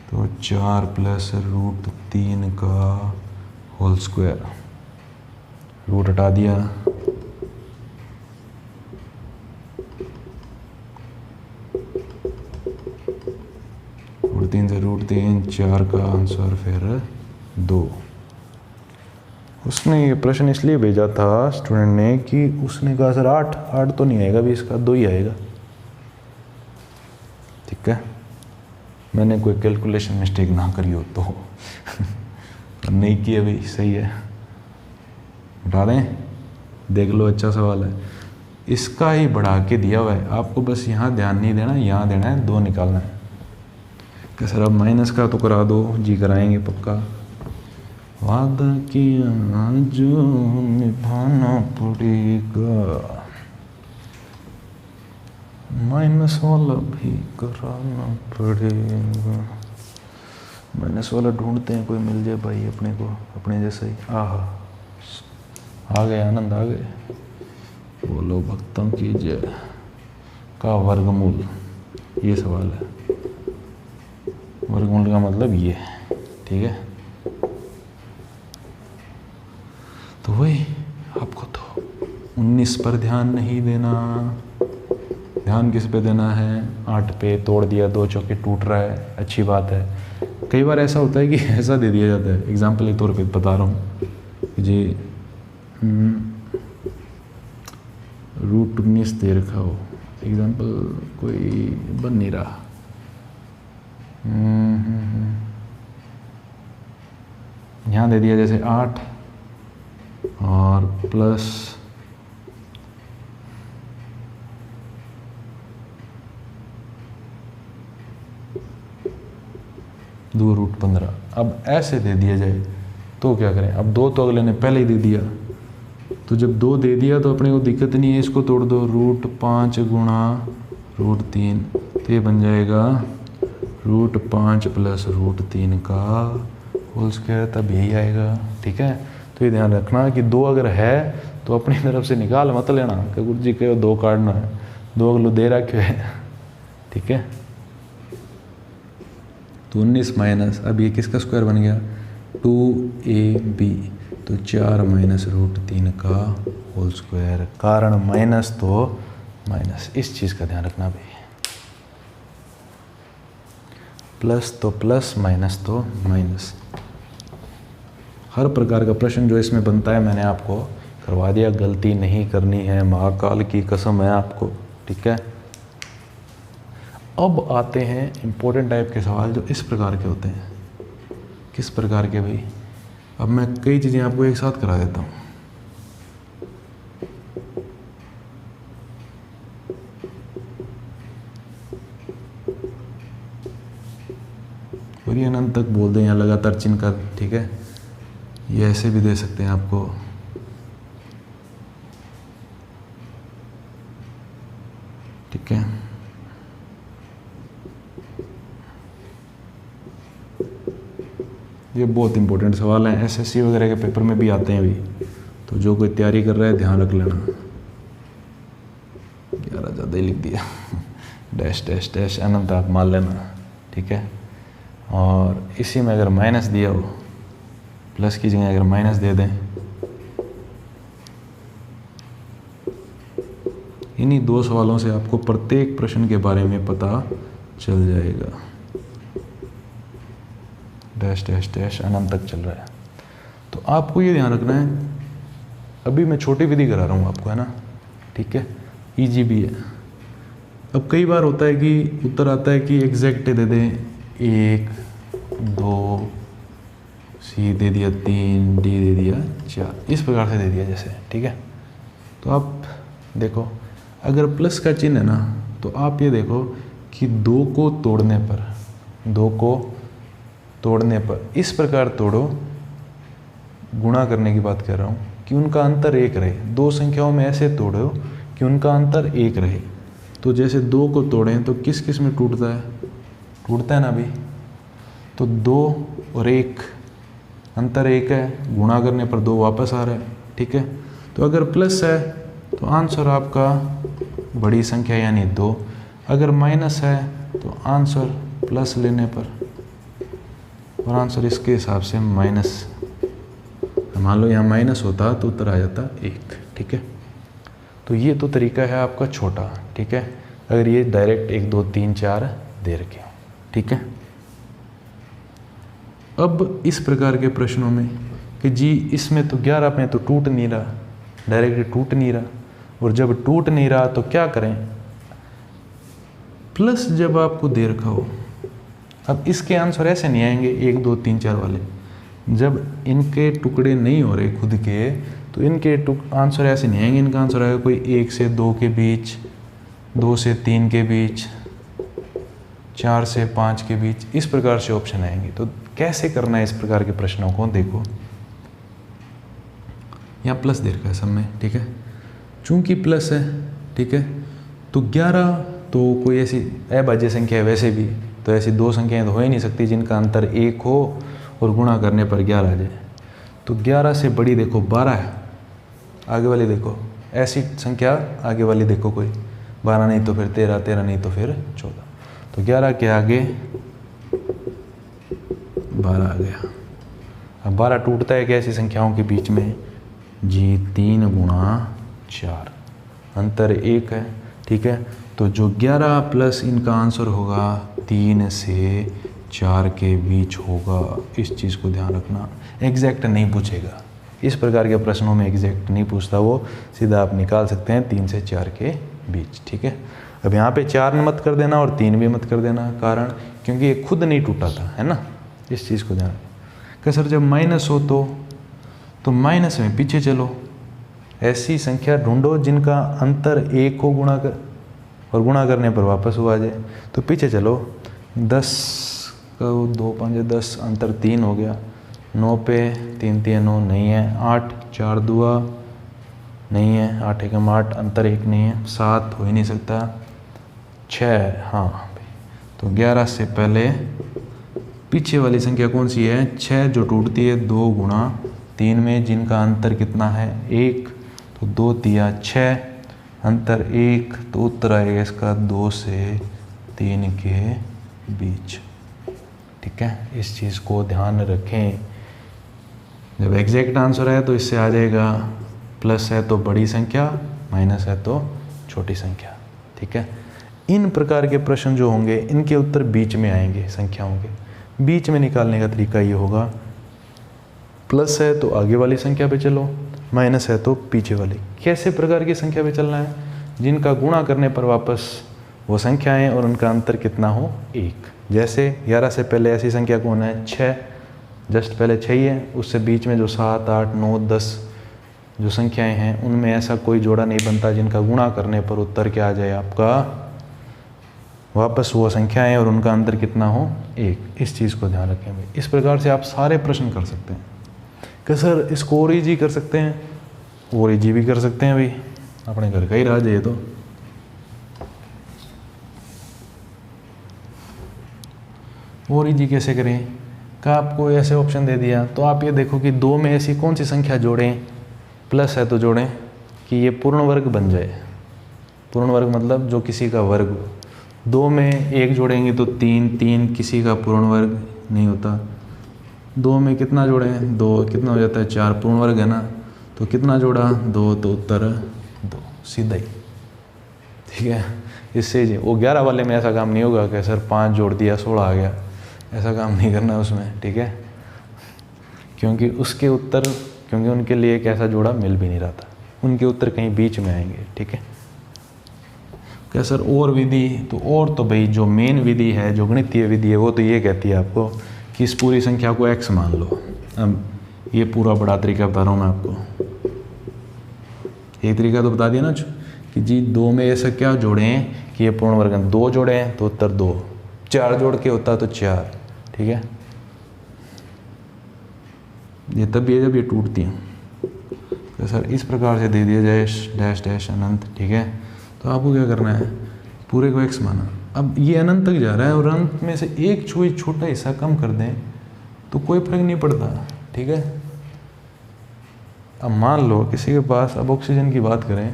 तो 4 प्लस रूट 3 का होल स्क्वायर, रूट हटा दिया, रूट 3 से रूट 3, 4 का आंसर फिर 2। उसने ये प्रश्न इसलिए भेजा था स्टूडेंट ने कि उसने कहा सर 8 तो नहीं आएगा भी, इसका 2 ही आएगा, ठीक है। मैंने कोई कैलकुलेशन मिस्टेक ना करी हो तो नहीं किया भाई, सही है, हटा दें। देख लो, अच्छा सवाल है, इसका ही बढ़ा के दिया हुआ है, आपको बस यहाँ ध्यान नहीं देना, यहाँ देना है, 2 निकालना है। कि सर अब माइनस का तो करा दो जी, कराएंगे पक्का, वादा किया जो निभाना पड़ेगा, माइनस वाला भी कराना पड़ेगा। माइनस वाला ढूंढते हैं, कोई मिल जाए भाई अपने को, अपने जैसा ही। आ गए, आनंद आ गए। बोलो भक्तों की जय का वर्गमूल, ये सवाल है। वर्गमूल का मतलब ये, ठीक है। तो वही आपको तो 19 पर ध्यान नहीं देना, ध्यान किस पे देना है, 8 पे। तोड़ दिया, 2 चौके टूट रहा है, अच्छी बात है। कई बार ऐसा होता है कि ऐसा दे दिया जाता है, एग्जाम्पल के तौर पे बता रहा हूँ जी, रूट 19 दे रखा हो, एग्जाम्पल कोई बन नहीं रहा, यहाँ दे दिया जैसे 8 और प्लस 2 रूट 15। अब ऐसे दे दिया जाए तो क्या करें, अब 2 तो अगले ने पहले ही दे दिया, तो जब 2 दे दिया तो अपने को दिक्कत नहीं है, इसको तोड़ दो, रूट 5 गुणा रूट 3, तो ये बन जाएगा √5 + √3 का होल स्क्वायर, तब यही आएगा। ठीक है, तो ये ध्यान रखना कि 2 अगर है तो अपनी तरफ से निकाल मत लेना कि गुरु जी कहो 2 काटना है, 2 अगलो दे रखे है। ठीक है, तो 19 माइनस, अब ये किसका स्क्वायर बन गया 2ab, तो 4 - √3 का होल स्क्वायर। कारण माइनस तो माइनस, इस चीज़ का ध्यान रखना भाई। प्लस तो प्लस, माइनस तो माइनस। हर प्रकार का प्रश्न जो इसमें बनता है मैंने आपको करवा दिया, गलती नहीं करनी है, महाकाल की कसम है आपको। ठीक है, अब आते हैं इम्पोर्टेंट टाइप के सवाल जो इस प्रकार के होते हैं। किस प्रकार के भाई? अब मैं कई चीज़ें आपको एक साथ करा देता हूँ। और ये अनंत तक बोल दें या लगातार चिन्ह कर। ठीक है, ये ऐसे भी दे सकते हैं आपको। ठीक है, ये बहुत इंपॉर्टेंट सवाल हैं, एसएससी वगैरह के पेपर में भी आते हैं अभी, तो जो कोई तैयारी कर रहा है ध्यान रख लेना। 11 ज़्यादा ही लिख दिया। डैश डैश डैश अनंत आप मान लेना। ठीक है, और इसी में अगर माइनस दिया हो, प्लस की जगह अगर माइनस दे दें, इन्हीं 2 सवालों से आपको प्रत्येक प्रश्न के बारे में पता चल जाएगा। डैश डैश डैश अनंत तक चल रहा है, तो आपको ये ध्यान रखना है। अभी मैं छोटी विधि करा रहा हूँ आपको, है ना। ठीक है, ईजी भी है। अब कई बार होता है कि उत्तर आता है कि एग्जैक्ट दे दें, 1 2 सी दे दिया, 3 डी दे दिया, 4, इस प्रकार से दे दिया जैसे। ठीक है, तो आप देखो अगर प्लस का चिन्ह है ना, तो आप ये देखो कि 2 को तोड़ने पर, 2 को तोड़ने पर इस प्रकार तोड़ो, गुणा करने की बात कर रहा हूँ, कि उनका अंतर 1 रहे। 2 संख्याओं में ऐसे तोड़ो कि उनका अंतर 1 रहे। तो जैसे 2 को तोड़ें तो किस किस में टूटता है? टूटता है ना अभी। तो 2 और 1, अंतर 1 है, गुणा करने पर 2 वापस आ रहा है। ठीक है, तो अगर प्लस है तो आंसर आपका बड़ी संख्या यानी 2, अगर माइनस है तो आंसर प्लस लेने पर, और आंसर इसके हिसाब से माइनस। मान लो यहाँ माइनस होता तो उत्तर आ जाता 1। ठीक है, तो ये तो तरीका है आपका छोटा। ठीक है, अगर ये डायरेक्ट 1 2 3 4 दे रखे हो। ठीक है, अब इस प्रकार के प्रश्नों में कि जी इसमें तो 11 में तो टूट नहीं रहा, डायरेक्ट टूट नहीं रहा, और जब टूट नहीं रहा तो क्या करें? प्लस जब आपको दे रखा हो, अब इसके आंसर ऐसे नहीं आएंगे 1 2 3 4 वाले। जब इनके टुकड़े नहीं हो रहे खुद के, तो इनके आंसर ऐसे नहीं आएंगे। इनका आंसर आएगा कोई 1 से 2 के बीच, 2 से 3 के बीच, 4 से 5 के बीच, इस प्रकार से ऑप्शन आएंगे। तो कैसे करना है इस प्रकार के प्रश्नों को? देखो यहाँ प्लस दे रखा है सब में। ठीक है, चूंकि प्लस है, ठीक है, तो 11 तो कोई ऐसी अभाज्य संख्या है वैसे भी, तो ऐसी 2 संख्याएं तो हो ही नहीं सकती जिनका अंतर 1 हो और गुणा करने पर 11 आ जाए। तो 11 से बड़ी देखो 12 है, आगे वाली देखो ऐसी संख्या, आगे वाली देखो कोई 12 नहीं तो फिर 13, 13 नहीं तो फिर 14, तो 11 के आगे 12 आ गया। अब 12 टूटता है कैसी संख्याओं के बीच में? जी 3 गुणा 4, अंतर 1 है। ठीक है, तो जो 11 प्लस इनका आंसर होगा 3 से 4 के बीच होगा। इस चीज़ को ध्यान रखना, एग्जैक्ट नहीं पूछेगा। इस प्रकार के प्रश्नों में एग्जैक्ट नहीं पूछता, वो सीधा आप निकाल सकते हैं 3 से 4 के बीच। ठीक है, अब यहाँ पे 4 मत कर देना और 3 भी मत कर देना, कारण क्योंकि ये खुद नहीं टूटा था, है ना। इस चीज़ को ध्यान कि सर जब माइनस हो तो माइनस में पीछे चलो, ऐसी संख्या ढूंढो जिनका अंतर 1 को गुणा कर और गुणा करने पर वापस हुआ जाए। तो पीछे चलो, 10 को 2 5 10, अंतर 3 हो गया। 9 पे 3 3 9 नहीं है। 8 4 2 नहीं है। 8 1 8, अंतर 1 नहीं है। 7 हो ही नहीं सकता। 6 हाँ, तो 11 से पहले पीछे वाली संख्या कौन सी है? 6 जो टूटती है 2 गुणा 3 में, जिनका अंतर कितना है? 1। तो 2 तिया 6, अंतर 1, तो उत्तर आएगा इसका 2 से 3 के बीच। ठीक है, इस चीज़ को ध्यान रखें। जब एग्जैक्ट आंसर है तो इससे आ जाएगा प्लस है तो बड़ी संख्या, माइनस है तो छोटी संख्या। ठीक है, इन प्रकार के प्रश्न जो होंगे इनके उत्तर बीच में आएंगे संख्याओं के। बीच में निकालने का तरीका ये होगा, प्लस है तो आगे वाली संख्या पे चलो, माइनस है तो पीछे वाली। कैसे प्रकार की संख्या पे चलना है? जिनका गुणा करने पर वापस वो संख्याएं और उनका अंतर कितना हो? 1। जैसे 11 से पहले ऐसी संख्या कौन है? 6, जस्ट पहले 6 ही है। उससे बीच में जो 7, 8, 9, 10 जो संख्याएं हैं उनमें ऐसा कोई जोड़ा नहीं बनता जिनका गुणा करने पर उत्तर क्या आ जाए आपका? वापस वो संख्याएं और उनका अंतर कितना हो? 1। इस चीज़ को ध्यान रखें भाई। इस प्रकार से आप सारे प्रश्न कर सकते हैं। क्या सर इसको और इजी कर सकते हैं? और इजी भी कर सकते हैं भाई, अपने घर का ही राज है ये तो। और इजी कैसे करें? का आपको ऐसे ऑप्शन दे दिया तो आप ये देखो कि 2 में ऐसी कौन सी संख्या जोड़ें, प्लस है तो जोड़ें कि ये पूर्ण वर्ग बन जाए। पूर्ण वर्ग मतलब जो किसी का वर्ग हो। 2 में 1 जोड़ेंगे तो 3, 3 किसी का पूर्ण वर्ग नहीं होता। 2 में कितना जोड़ें? 2, कितना हो जाता है? 4, पूर्ण वर्ग है ना। तो कितना जोड़ा? 2, तो उत्तर 2, सीधा ही। ठीक है, इससे वो 11 वाले में ऐसा काम नहीं होगा कि सर 5 जोड़ दिया 16 आ गया, ऐसा काम नहीं करना उसमें। ठीक है, क्योंकि उसके उत्तर, क्योंकि उनके लिए एक ऐसा जोड़ा मिल भी नहीं रहा था, उनके उत्तर कहीं बीच में आएंगे। ठीक है, क्या सर और विधि? तो और तो भाई जो मेन विधि है, जो गणितीय विधि है, वो तो ये कहती है आपको कि इस पूरी संख्या को x मान लो। अब ये पूरा बड़ा तरीका बता रहा हूँ मैं आपको। एक तरीका तो बता दिया ना कि जी 2 में ऐसा क्या जोड़ें कि ये पूर्ण वर्ग। 2 जोड़ें तो उत्तर 2, 4 जोड़ के होता तो 4। ठीक है, ये तब ये जब ये टूटती हैं। तो सर इस प्रकार से दे दिया जाए डैश डैश अनंत। ठीक है, तो आपको क्या करना है? पूरे को x माना। अब ये अनंत तक जा रहा है और अनंत में से एक छोटा हिस्सा कम कर दें तो कोई फर्क नहीं पड़ता। ठीक है, अब मान लो किसी के पास, अब ऑक्सीजन की बात करें,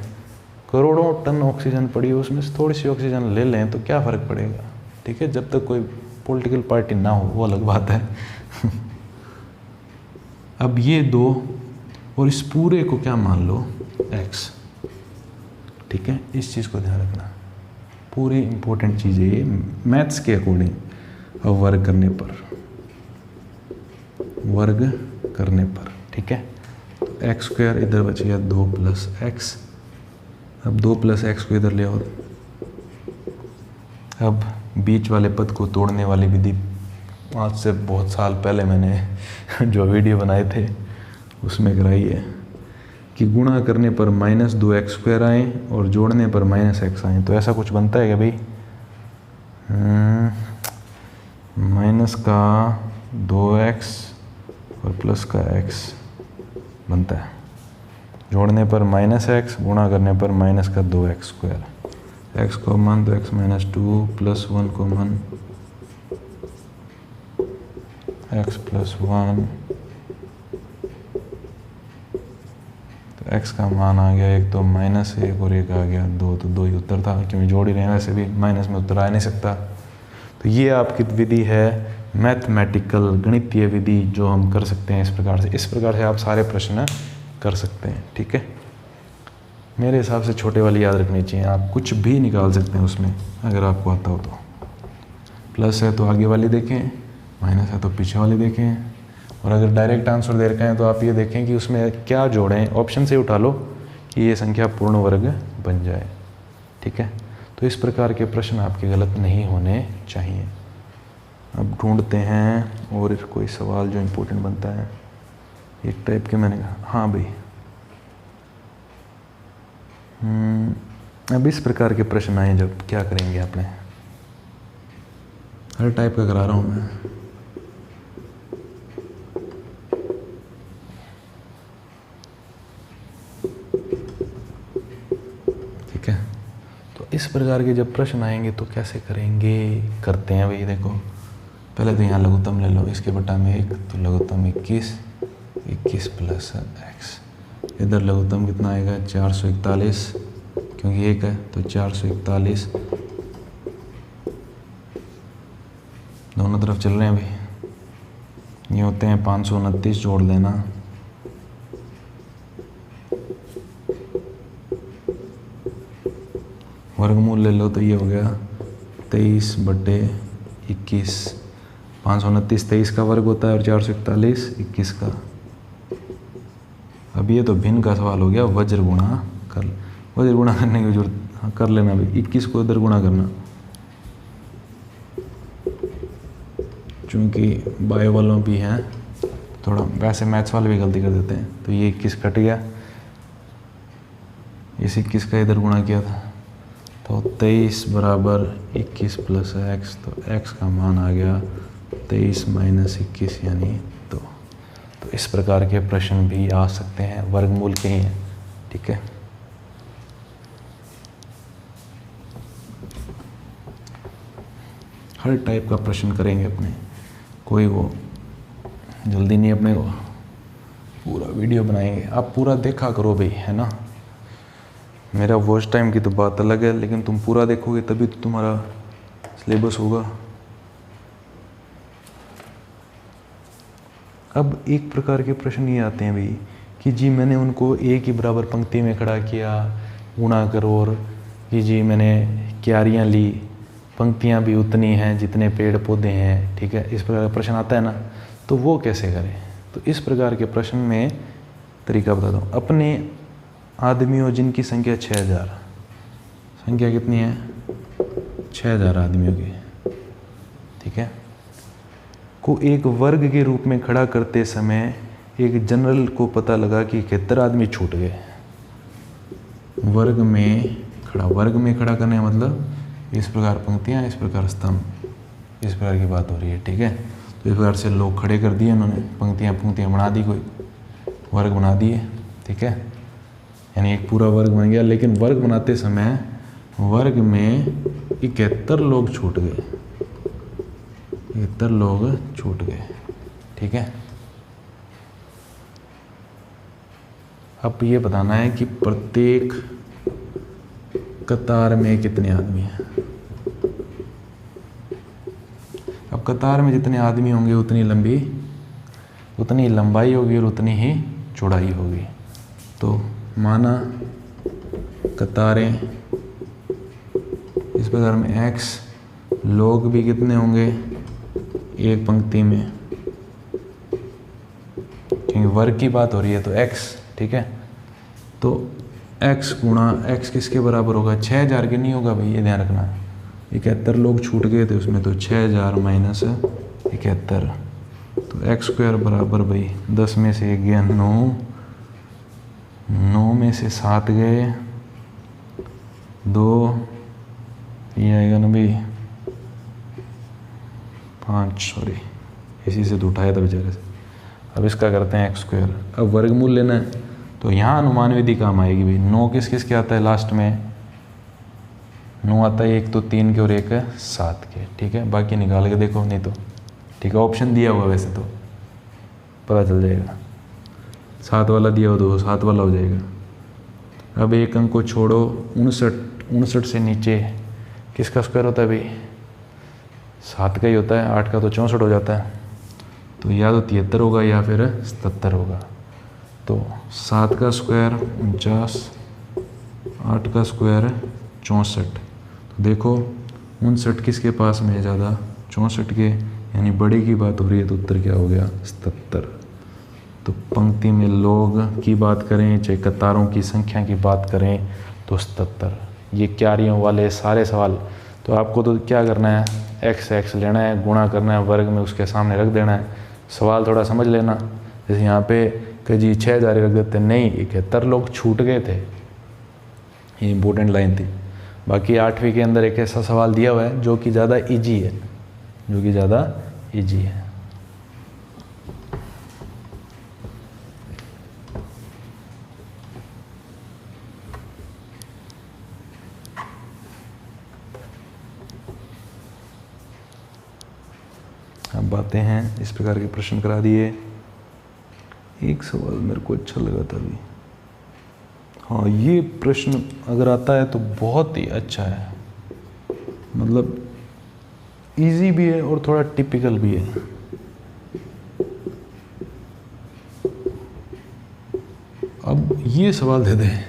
करोड़ों टन ऑक्सीजन पड़ी है, उसमें से थोड़ी सी ऑक्सीजन ले लें तो क्या फ़र्क पड़ेगा? ठीक है, जब तक कोई पॉलिटिकल पार्टी ना हो वो अलग बात है। अब ये 2 और इस पूरे को क्या मान लो? x। ठीक है, इस चीज़ को ध्यान रखना, पूरी इंपॉर्टेंट चीज़ है ये मैथ्स के अकॉर्डिंग। अब वर्ग करने पर, ठीक है, तो x² इधर बच गया 2 + x। अब 2 + x को इधर ले आओ। अब बीच वाले पद को तोड़ने वाली विधि आज से बहुत साल पहले मैंने जो वीडियो बनाए थे उसमें कराई है कि गुणा करने पर -2x² आए और जोड़ने पर -x आए। तो ऐसा कुछ बनता है क्या भाई? माइनस का 2x और प्लस का x बनता है। जोड़ने पर -x, गुणा करने पर माइनस का 2x²। x को मान तो x - 2 + 1 को मान x + 1। तो x का मान आ गया एक तो -1 और एक आ गया 2, तो 2 ही उत्तर था, क्योंकि जोड़ ही रहे हैं, वैसे भी माइनस में उत्तर आ नहीं सकता। तो ये आपकी विधि है मैथमेटिकल गणितीय विधि जो हम कर सकते हैं इस प्रकार से आप सारे प्रश्न कर सकते हैं। ठीक है, मेरे हिसाब से छोटे वाली याद रखनी चाहिए, आप कुछ भी निकाल सकते हैं उसमें अगर आपको आता हो तो। प्लस है तो आगे वाली देखें, माइनस है तो पीछे वाली देखें, और अगर डायरेक्ट आंसर दे रखे हैं तो आप ये देखें कि उसमें क्या जोड़ें, ऑप्शन से उठा लो कि ये संख्या पूर्ण वर्ग बन जाए। ठीक है, तो इस प्रकार के प्रश्न आपके गलत नहीं होने चाहिए। अब ढूंढते हैं और कोई सवाल जो इम्पोर्टेंट बनता है, एक टाइप के मैंने कहा। हाँ भाई, अब इस प्रकार के प्रश्न आए जब क्या करेंगे आपने? हर टाइप का करा रहा हूँ मैं। ठीक है, तो इस प्रकार के जब प्रश्न आएंगे तो कैसे करेंगे, करते हैं भाई। देखो पहले तो यहाँ लघुत्तम ले लो, इसके बटा में 1, तो लघुत्तम 21 प्लस x। इधर लघुत्तम कितना आएगा 441, क्योंकि 1 है तो 441। दोनों तरफ चल रहे हैं भाई, ये होते हैं 529, जोड़ देना। वर्गमूल ले लो तो ये हो गया 23/21। 529 23 का वर्ग होता है और 441 21 का। अब ये तो भिन्न का सवाल हो गया, वज्र गुणा करने की जरूरत कर लेना भाई। 21 को इधर गुणा करना, चूँकि बायो वालों भी हैं थोड़ा, वैसे मैथ्स वाले भी गलती कर देते हैं। तो ये 21 कट गया, इस 21 का इधर गुणा किया था, तो 23 बराबर 21 प्लस x। तो x का मान आ गया 23 माइनस 21 यानी 2। तो इस प्रकार के प्रश्न भी आ सकते हैं, वर्गमूल के ही हैं, ठीक है। हर टाइप का प्रश्न करेंगे अपने, कोई वो जल्दी नहीं, अपने को पूरा वीडियो बनाएंगे। आप पूरा देखा करो भाई, है ना। मेरा वॉच टाइम की तो बात अलग है, लेकिन तुम पूरा देखोगे तभी तो तुम्हारा सिलेबस होगा। अब एक प्रकार के प्रश्न ये आते हैं भाई कि जी मैंने उनको एक ही बराबर पंक्ति में खड़ा किया, गुणा करो, और कि जी मैंने क्यारियाँ ली, पंक्तियाँ भी उतनी हैं जितने पेड़ पौधे हैं, ठीक है। इस प्रकार का प्रश्न आता है ना, तो वो कैसे करें। तो इस प्रकार के प्रश्न में तरीका बताता हूँ। अपने आदमियों जिनकी संख्या 6000, संख्या कितनी है 6000 आदमियों की, ठीक है, को एक वर्ग के रूप में खड़ा करते समय एक जनरल को पता लगा कि 71 आदमी छूट गए। वर्ग में खड़ा करने का मतलब इस प्रकार पंक्तियाँ, इस प्रकार स्तंभ, इस प्रकार की बात हो रही है, ठीक है। तो इस प्रकार से लोग खड़े कर दिए उन्होंने, पंक्तियाँ बना दी, कोई वर्ग बना दिए, ठीक है, यानी एक पूरा वर्ग बन गया। लेकिन वर्ग बनाते समय वर्ग में 71 लोग छूट गए, 71 लोग छूट गए, ठीक है। अब ये बताना है कि प्रत्येक कतार में कितने आदमी हैं। अब कतार में जितने आदमी होंगे उतनी लंबाई होगी और उतनी ही चौड़ाई होगी। तो माना कतारें, इस प्रकार में x, लोग भी कितने होंगे एक पंक्ति में, क्योंकि वर्ग की बात हो रही है तो x, ठीक है। तो x गुणा x किसके बराबर होगा 6000 के नहीं होगा भाई, ये ध्यान रखना। 71 लोग छूट गए थे उसमें, तो 6000 माइनस 71, तो x स्क्वायर बराबर भाई 10 में से 1 गया 9, 9 में से 7 गए 2, ये आएगा ना भाई 5, सॉरी इसी से तो उठाया था बेचारे से। अब इसका करते हैं x स्क्वायर। अब वर्गमूल लेना है तो यहाँ अनुमान विधि काम आएगी भाई। 9 किस किस के आता है लास्ट में, 9 आता है एक तो 3 के और एक 7 के, ठीक है। बाकी निकाल के देखो, नहीं तो ठीक है, ऑप्शन दिया हुआ वैसे तो पता चल जाएगा। 7 वाला दिया हो तो 7 वाला हो जाएगा। अब एक अंक को छोड़ो, 59 से नीचे किसका स्क्वायर होता है भाई 7 का ही होता है, 8 का तो 64 हो जाता है। तो या तो 73 होगा या फिर 77 होगा। तो 7 का स्क्वायर 49, 8 का स्क्वायर 64। तो देखो 59 किसके पास में है ज़्यादा, 64 के, यानी बड़े की बात हो रही है तो उत्तर क्या हो गया 77। तो पंक्ति में लोग की बात करें चाहे कतारों की संख्या की बात करें तो 77। ये क्यारियों वाले सारे सवाल, तो आपको तो क्या करना है, x लेना है, गुणा करना है, वर्ग में उसके सामने रख देना है। सवाल थोड़ा समझ लेना, जैसे यहाँ पे कि जी 6000 रख देते, नहीं 71 लोग छूट गए थे, ये इंपॉर्टेंट लाइन थी। बाकी 8वीं के अंदर एक ऐसा सवाल दिया हुआ है जो कि ज़्यादा ईजी है, अब आते हैं, इस प्रकार के प्रश्न करा दिए। एक सवाल मेरे को अच्छा लगा था अभी, हाँ ये प्रश्न अगर आता है तो बहुत ही अच्छा है, मतलब इजी भी है और थोड़ा टिपिकल भी है। अब ये सवाल दे दें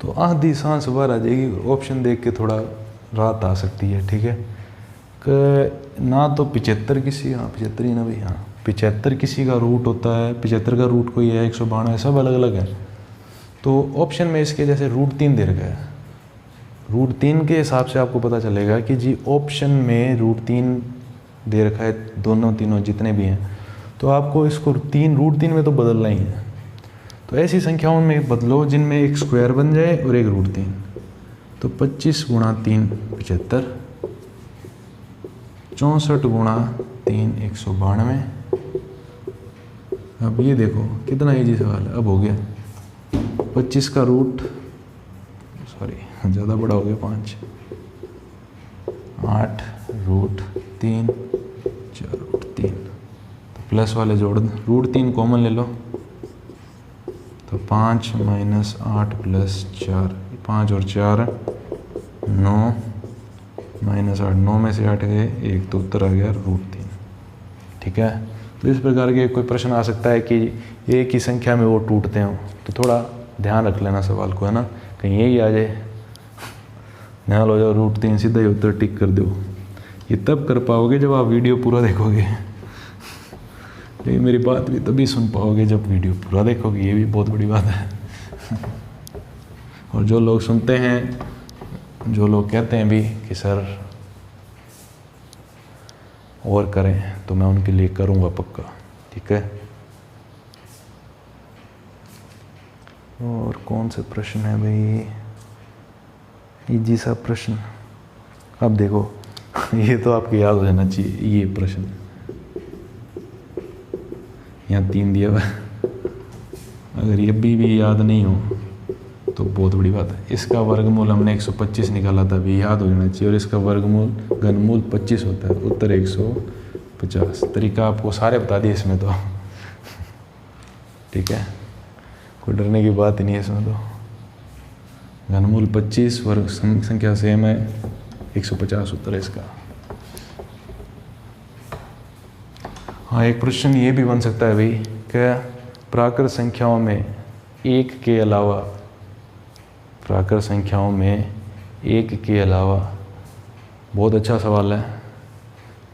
तो आधी सांस बाहर आ जाएगी, ऑप्शन देख के थोड़ा राहत आ सकती है। ठीक है, कि ना तो 75 किसी, हाँ 75 ही ना भाई, हाँ 75 किसी का रूट होता है, 75 का रूट कोई है, 192 सब अलग अलग है। तो ऑप्शन में इसके जैसे रूट 3 दे रखा है, रूट 3 के हिसाब से आपको पता चलेगा कि जी ऑप्शन में रूट 3 दे रखा है, दोनों तीनों जितने भी हैं, तो आपको इसको रूट 3 में तो बदलना ही है। तो ऐसी संख्याओं में बदलो जिनमें एक स्क्वायर बन जाए और एक रूट 3। तो 25 गुणा 3 75, 64 गुणा 3 192। अब ये देखो कितना इजी सवाल है। अब हो गया 25 का रूट, सॉरी ज़्यादा बड़ा हो गया, 5 8 रूट 3 4 रूट 3। तो प्लस वाले जोड़ दें, रूट 3 कॉमन ले लो, तो 5 माइनस 8 प्लस 4, 5 और 4 9 माइनस 8, 9 में से 8 गए 1, तो उत्तर आ गया रूट 3। ठीक है, तो इस प्रकार के कोई प्रश्न आ सकता है कि एक ही संख्या में वो टूटते हों, तो थोड़ा ध्यान रख लेना सवाल को, है ना, कहीं यही आ जाए ध्यान हो जाओ रूट 3 सीधा ही उत्तर टिक कर दो। ये तब कर पाओगे जब आप वीडियो पूरा देखोगे, लेकिन मेरी बात भी तभी सुन पाओगे जब वीडियो पूरा देखोगे, ये भी बहुत बड़ी बात है। और जो लोग सुनते हैं, जो लोग कहते हैं भी कि सर और करें, तो मैं उनके लिए करूँगा पक्का। ठीक है, और कौन से प्रश्न है भाई, इजी सा प्रश्न। अब देखो ये तो आपको याद हो जाना चाहिए, ये प्रश्न यहाँ 3 दिया हुआ, अगर ये भी याद नहीं हो तो बहुत बड़ी बात है। इसका वर्गमूल हमने 125 निकाला था, भी याद हो जाना चाहिए, और इसका वर्गमूल घनमूल 25 होता है, उत्तर 150। तरीका आपको सारे बता दिए इसमें तो। ठीक है, कोई डरने की बात ही नहीं है इसमें तो। घनमूल 25, वर्ग संख्या सेम है, 150 उत्तर है इसका। हाँ, एक प्रश्न ये भी बन सकता है भाई, क्या प्राकृत संख्याओं में एक के अलावा, प्राकृत संख्याओं में एक के अलावा, बहुत अच्छा सवाल है।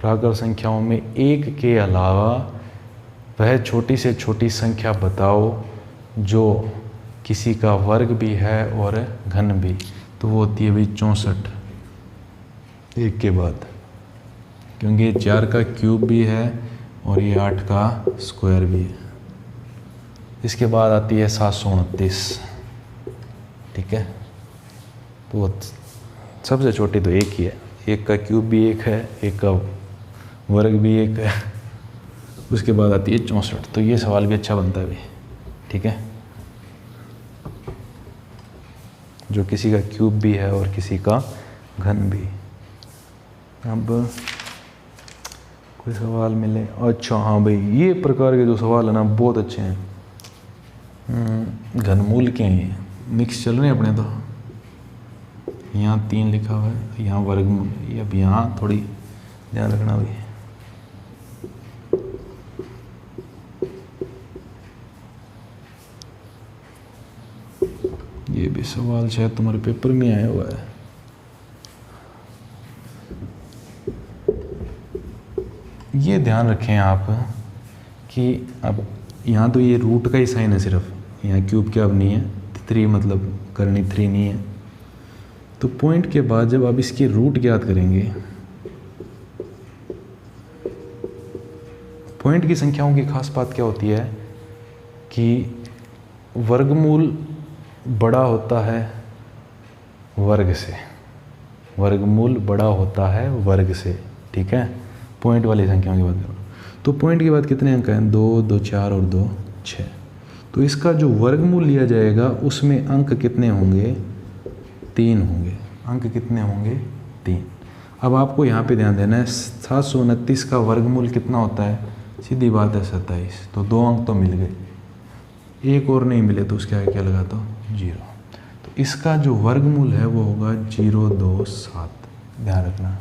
प्राकृत संख्याओं में एक के अलावा वह छोटी से छोटी संख्या बताओ जो किसी का वर्ग भी है और घन भी, तो वो होती है भाई 64 एक के बाद, क्योंकि 4 का क्यूब भी है और ये 8 का स्क्वायर भी है। इसके बाद आती है 729। ठीक है, तो वो सबसे छोटी तो एक ही है, एक का क्यूब भी एक है, एक का वर्ग भी एक है। उसके बाद आती है 64, तो ये सवाल भी अच्छा बनता है भाई। ठीक है, जो किसी का क्यूब भी है और किसी का घन भी। अब कोई सवाल मिले, अच्छा हाँ भाई, ये प्रकार के जो सवाल है ना बहुत अच्छे हैं। घनमूल के हैं, मिक्स चल रहे हैं अपने तो। यहाँ 3 लिखा हुआ है, यहाँ वर्गमूल, अब यहाँ थोड़ी ध्यान रखना भाई। ये भी सवाल शायद तुम्हारे पेपर में आया हुआ है। ये ध्यान रखें आप कि अब यहाँ तो ये रूट का ही साइन है सिर्फ, यहाँ क्यूब क्या अब नहीं है, 3 मतलब करनी 3 नहीं है। तो पॉइंट के बाद जब आप इसकी रूट ज्ञात करेंगे, पॉइंट की संख्याओं की खास बात क्या होती है कि वर्गमूल बड़ा होता है वर्ग से, वर्गमूल बड़ा होता है वर्ग से। ठीक है, पॉइंट वाली संख्याओं की बात करो तो पॉइंट के बाद कितने अंक हैं, 2, 2, 4 और 2, 6। तो इसका जो वर्गमूल लिया जाएगा उसमें अंक कितने होंगे, 3 होंगे। अंक कितने होंगे, 3। अब आपको यहाँ पे ध्यान देना है 729 का वर्गमूल कितना होता है, सीधी बात है 27। तो 2 अंक तो मिल गए, एक और नहीं मिले तो उसके आगे क्या लगा दो 0। तो इसका जो वर्गमूल है वो होगा 027, ध्यान रखना।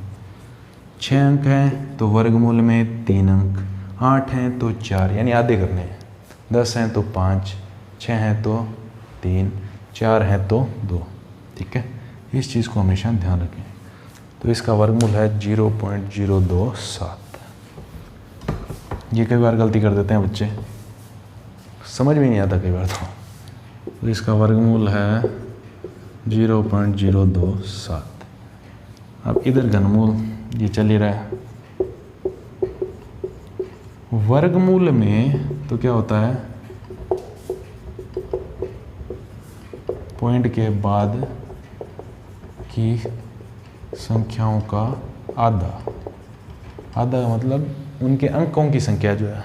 6 अंक हैं तो वर्गमूल में 3 अंक, 8 हैं तो 4 यानी आधे करने हैं, 10 हैं तो 5, 6 हैं तो 3, 4 हैं तो 2। ठीक है, इस चीज़ को हमेशा ध्यान रखें। तो इसका वर्गमूल है 0.027। ये कई बार गलती कर देते हैं बच्चे, समझ में नहीं आता कई बार। तो इसका वर्गमूल है 0.027। अब इधर घनमूल ये चल ही रहा है। वर्गमूल में तो क्या होता है, पॉइंट के बाद की संख्याओं का आधा, आधा मतलब उनके अंकों की संख्या जो है,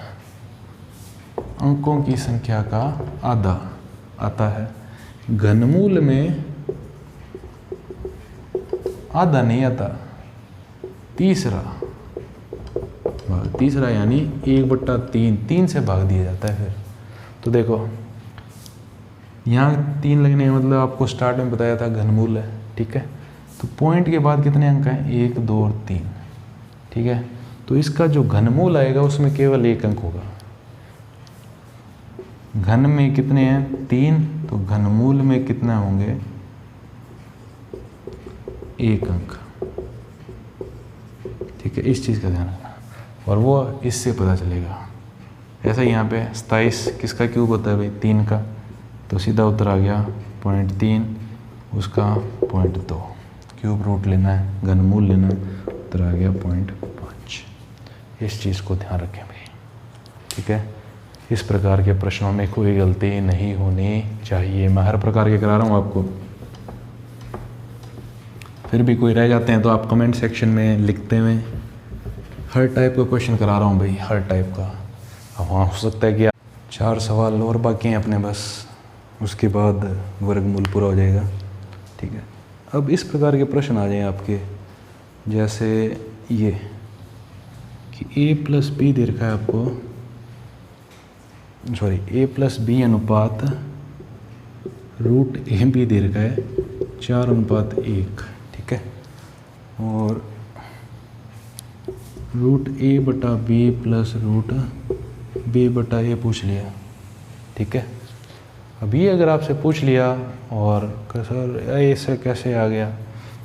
अंकों की संख्या का आधा आता है। घनमूल में आधा नहीं आता, तीसरा भाग, तीसरा यानी 1/3, 3 से भाग दिया जाता है। फिर तो देखो यहाँ 3 लगने का मतलब आपको स्टार्ट में बताया था घनमूल है। ठीक है, तो पॉइंट के बाद कितने अंक हैं, 1, 2 और 3। ठीक है, तो इसका जो घनमूल आएगा उसमें केवल 1 अंक होगा। घन में कितने हैं 3, तो घनमूल में कितना होंगे 1 अंक। ठीक है, इस चीज़ का ध्यान रखना और वो इससे पता चलेगा। ऐसा ही यहाँ पे 27 किसका क्यूब होता है भाई, 3 का, तो सीधा उत्तर आ गया 0.3, उसका 0.2। क्यूब रूट लेना है, घनमूल लेना है, उत्तर आ गया 0.5। इस चीज़ को ध्यान रखें भाई। ठीक है, इस प्रकार के प्रश्नों में कोई गलती नहीं होनी चाहिए। मैं हर प्रकार के करा रहा हूँ आपको, फिर भी कोई रह जाते हैं तो आप कमेंट सेक्शन में लिखते हुए। हर टाइप का क्वेश्चन करा रहा हूँ भाई, हर टाइप का। अब हाँ, हो सकता है कि 4 सवाल और बाकी हैं अपने, बस उसके बाद वर्गमूल पूरा हो जाएगा। ठीक है, अब इस प्रकार के प्रश्न आ जाएं आपके, जैसे ये कि a+b दे रखा है आपको, सॉरी a+b अनुपात √ab दे रखा है 4:1। ठीक है, और √a/b प्लस √b/a पूछ लिया। ठीक है, अब ये अगर आपसे पूछ लिया और सर ऐसे कैसे आ गया,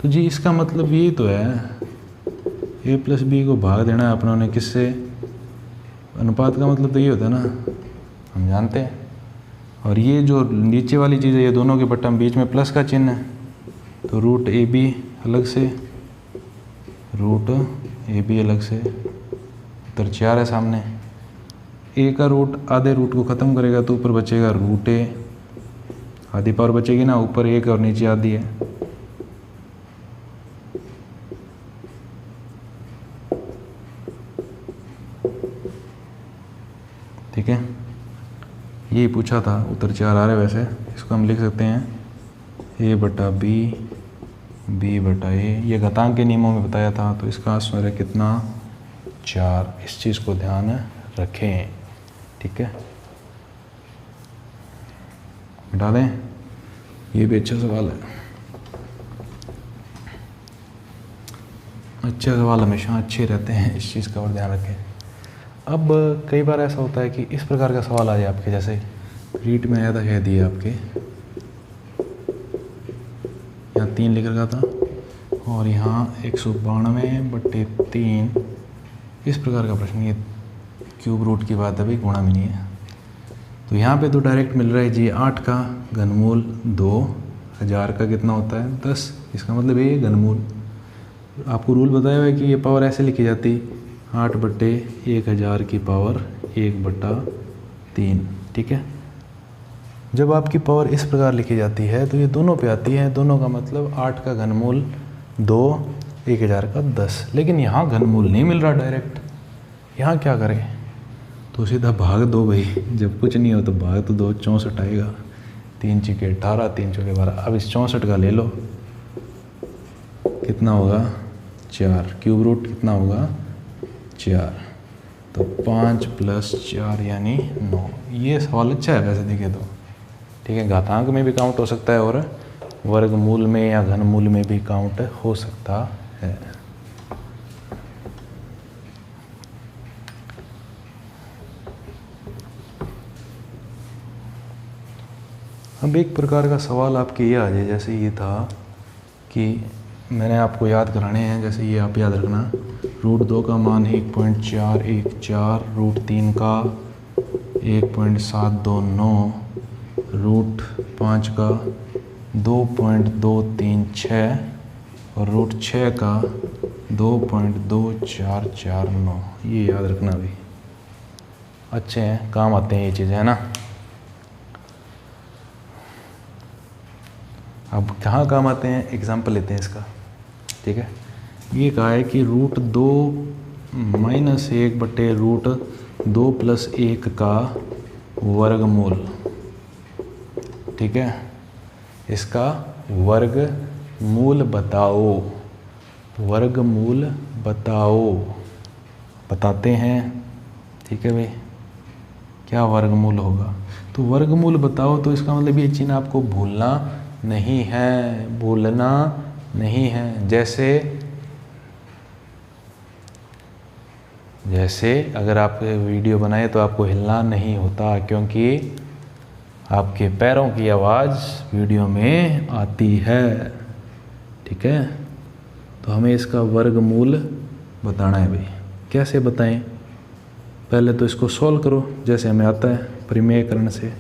तो जी इसका मतलब यही तो है, a+b को भाग देना है अपनों ने किससे, अनुपात का मतलब तो ये होता है ना, हम जानते हैं। और ये जो नीचे वाली चीज़ है, ये दोनों के बटन बीच में प्लस का चिन्ह है, तो √ab अलग से, √ab अलग से, उत्तर 4 है सामने। a का रूट आधे रूट को ख़त्म करेगा तो ऊपर बचेगा √a, आधी पावर बचेगी ना, ऊपर 1 और नीचे आधी है। ठीक है, ये पूछा था, उत्तर 4 आ रहा है। वैसे इसको हम लिख सकते हैं a/b, b/a। ये घातांक के नियमों में बताया था, तो इसका आंसर है कितना 4। इस चीज़ को ध्यान रखें। ठीक है, मिटा दें, ये भी अच्छा सवाल है। अच्छे सवाल हमेशा अच्छे रहते हैं, इस चीज़ का और ध्यान रखें। अब कई बार ऐसा होता है कि इस प्रकार का सवाल आ जाए आपके, जैसे रीट में आया था, कह दिए आपके यहाँ 3 लिख रखा था और यहाँ 192/3। इस प्रकार का प्रश्न, ये क्यूब रूट की बात है भाई, गुणा में नहीं है। तो यहाँ पे तो डायरेक्ट मिल रहा है जी 8 का घनमूल 2000 का कितना होता है 10। इसका मतलब ये घनमूल, आपको रूल बताया हुआ है कि ये पावर ऐसे लिखी जाती, 8/1000 की पावर 1/3। ठीक है, जब आपकी पावर इस प्रकार लिखी जाती है तो ये दोनों पे आती है, दोनों का मतलब 8 का घनमूल 2, 1000 का 10। लेकिन यहाँ घनमूल नहीं मिल रहा डायरेक्ट, यहाँ क्या करें, तो सीधा भाग दो भाई, जब कुछ नहीं हो तो भाग तो दो, 64 आएगा, 3 × 18, 3 × 12। अब इस 64 का ले लो, कितना होगा 4, क्यूब रूट कितना होगा 4, तो 5 + 4 यानी 9। ये सवाल अच्छा है वैसे देखें तो, ठीक है। घातांक में भी काउंट हो सकता है और वर्गमूल में या घनमूल में भी काउंट हो सकता है। अब एक प्रकार का सवाल आपके ये आ जाए, जैसे ये था कि मैंने आपको याद कराने हैं, जैसे ये आप याद रखना, √2 का मान 1.414, √3 का 1.729, √5 का 2.236 और √6 का 2.2449। ये याद रखना भी, अच्छे हैं, काम आते हैं ये चीज़ें, है ना। अब कहाँ काम आते हैं, एग्जाम्पल लेते हैं इसका, ठीक है। ये कहा है कि √2 - 1/√2 + 1 का वर्गमूल, ठीक है। इसका वर्गमूल बताओ, वर्गमूल बताओ, बताते हैं, ठीक है भाई। क्या वर्गमूल होगा, तो वर्गमूल बताओ, तो इसका मतलब ये चिन्ह आपको भूलना नहीं है, भूलना नहीं है। जैसे अगर आप वीडियो बनाए तो आपको हिलना नहीं होता, क्योंकि आपके पैरों की आवाज़ वीडियो में आती है, ठीक है। तो हमें इसका वर्गमूल बताना है भाई। कैसे बताएं, पहले तो इसको सॉल्व करो जैसे हमें आता है परिमेयकरण से।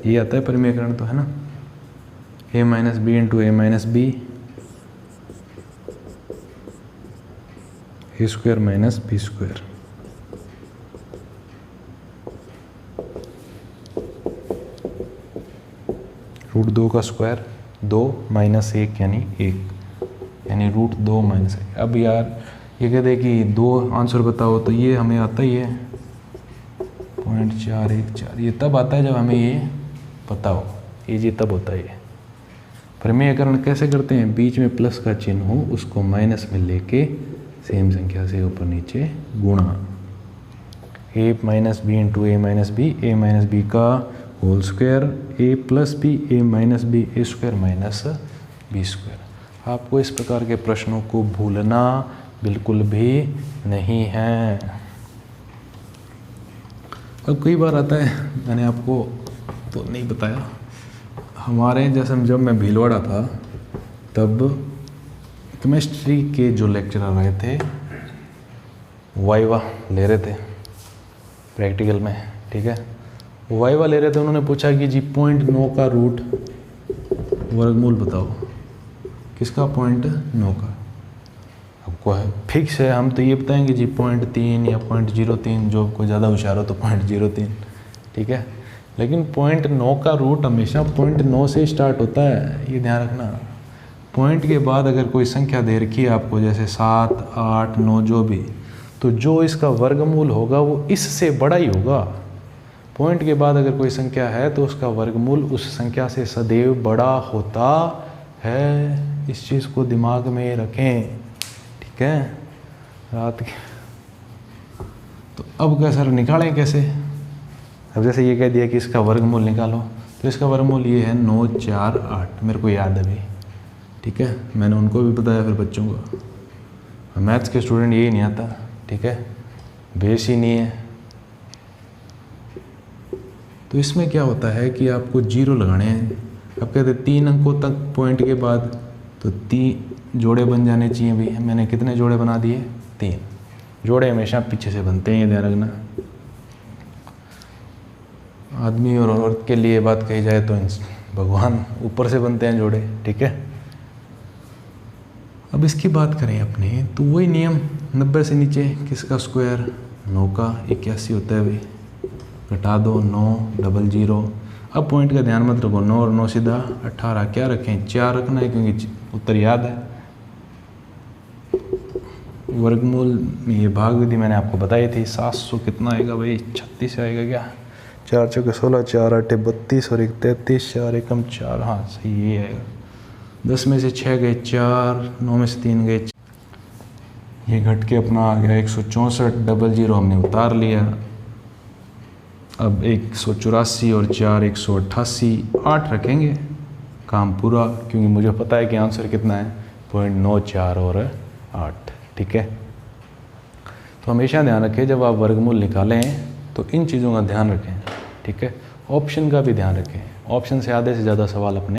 ये आता है परिमेयकरण तो, है ना। a - b × a - b, a² - b²। √2 का स्क्वायर 2 - 1 यानी 1, यानी √2 - 1। अब यार ये कहते हैं कि 2 आंसर बताओ, तो ये हमें आता ही है 0.414। ये तब आता है जब हमें ये पता हो, ये जी तब होता है। ये परिमेयकरण कैसे करते हैं, बीच में प्लस का चिन्ह हो उसको माइनस में लेके सेम संख्या से ऊपर नीचे गुणा, a - b × a - b, a - b का whole square, a + b, a - b, a² - b²। आपको इस प्रकार के प्रश्नों को भूलना बिल्कुल भी नहीं है। अब कई बार आता है, मैंने आपको तो नहीं बताया, हमारे जैसे जब मैं भीलवाड़ा था तब केमिस्ट्री के जो लेक्चरर आए थे वाइवा ले रहे थे प्रैक्टिकल में, ठीक है। वाइवा ले रहे थे, उन्होंने पूछा कि जी 0.9 का रूट वर्गमूल बताओ। किसका 0.9 का, आपको है फिक्स है, हम तो ये बताएंगे जी 0.3 या 0.03, जो कोई ज़्यादा होशियार हो तो 0.03, ठीक है। लेकिन 0.9 का रूट हमेशा 0.9 से स्टार्ट होता है, ये ध्यान रखना। पॉइंट के बाद अगर कोई संख्या दे रखी है आपको, जैसे 7, 8, 9 जो भी, तो जो इसका वर्गमूल होगा वो इससे बड़ा ही होगा। पॉइंट के बाद अगर कोई संख्या है तो उसका वर्गमूल उस संख्या से सदैव बड़ा होता है। इस चीज़ को दिमाग में रखें, ठीक है। रात के तो अब क्या सर निकालें कैसे, अब जैसे ये कह दिया कि इसका वर्गमूल निकालो, तो इसका वर्गमूल ये है 948, मेरे को याद है अभी, ठीक है। मैंने उनको भी बताया फिर बच्चों को। मैथ्स के स्टूडेंट यही नहीं आता, ठीक है, बेस ही नहीं है। तो इसमें क्या होता है कि आपको 0 लगाने हैं। अब कहते हैं 3 अंकों तक पॉइंट के बाद, तो 3 जोड़े बन जाने चाहिए भी। मैंने कितने जोड़े बना दिए, 3 जोड़े हमेशा पीछे से बनते हैं, ये ध्यान रखना। आदमी और औरत के लिए बात कही जाए तो भगवान ऊपर से बनते हैं जोड़े, ठीक है। अब इसकी बात करें अपने, तो वही नियम 90 से नीचे किसका स्क्वायर, 9 का 81 होता है भाई, घटा दो 9 00। अब पॉइंट का ध्यान मत रखो, 9 और 9 सीधा 18, क्या रखें 4 रखना है क्योंकि उत्तर याद है। वर्गमूल में ये भाग विधि मैंने आपको बताई थी, 700 कितना आएगा भाई, 36 आएगा क्या, 4 चौके 16, 4 आठे 32 और 1 33, 4 एकम 4, हाँ सही ये आएगा। 10 में से 6 गए 4, 9 में से 3 गए, ये घट के अपना आ गया 164, डबल जीरो हमने उतार लिया। अब 184 और 4 188, 8 रखेंगे, काम पूरा, क्योंकि मुझे पता है कि आंसर कितना है 0.94 और 8। ठीक है, तो हमेशा ध्यान रखें जब आप वर्गमूल निकालें तो इन चीज़ों का ध्यान रखें। ठीक है, ऑप्शन का भी ध्यान रखें, ऑप्शन से आधे से ज़्यादा सवाल अपने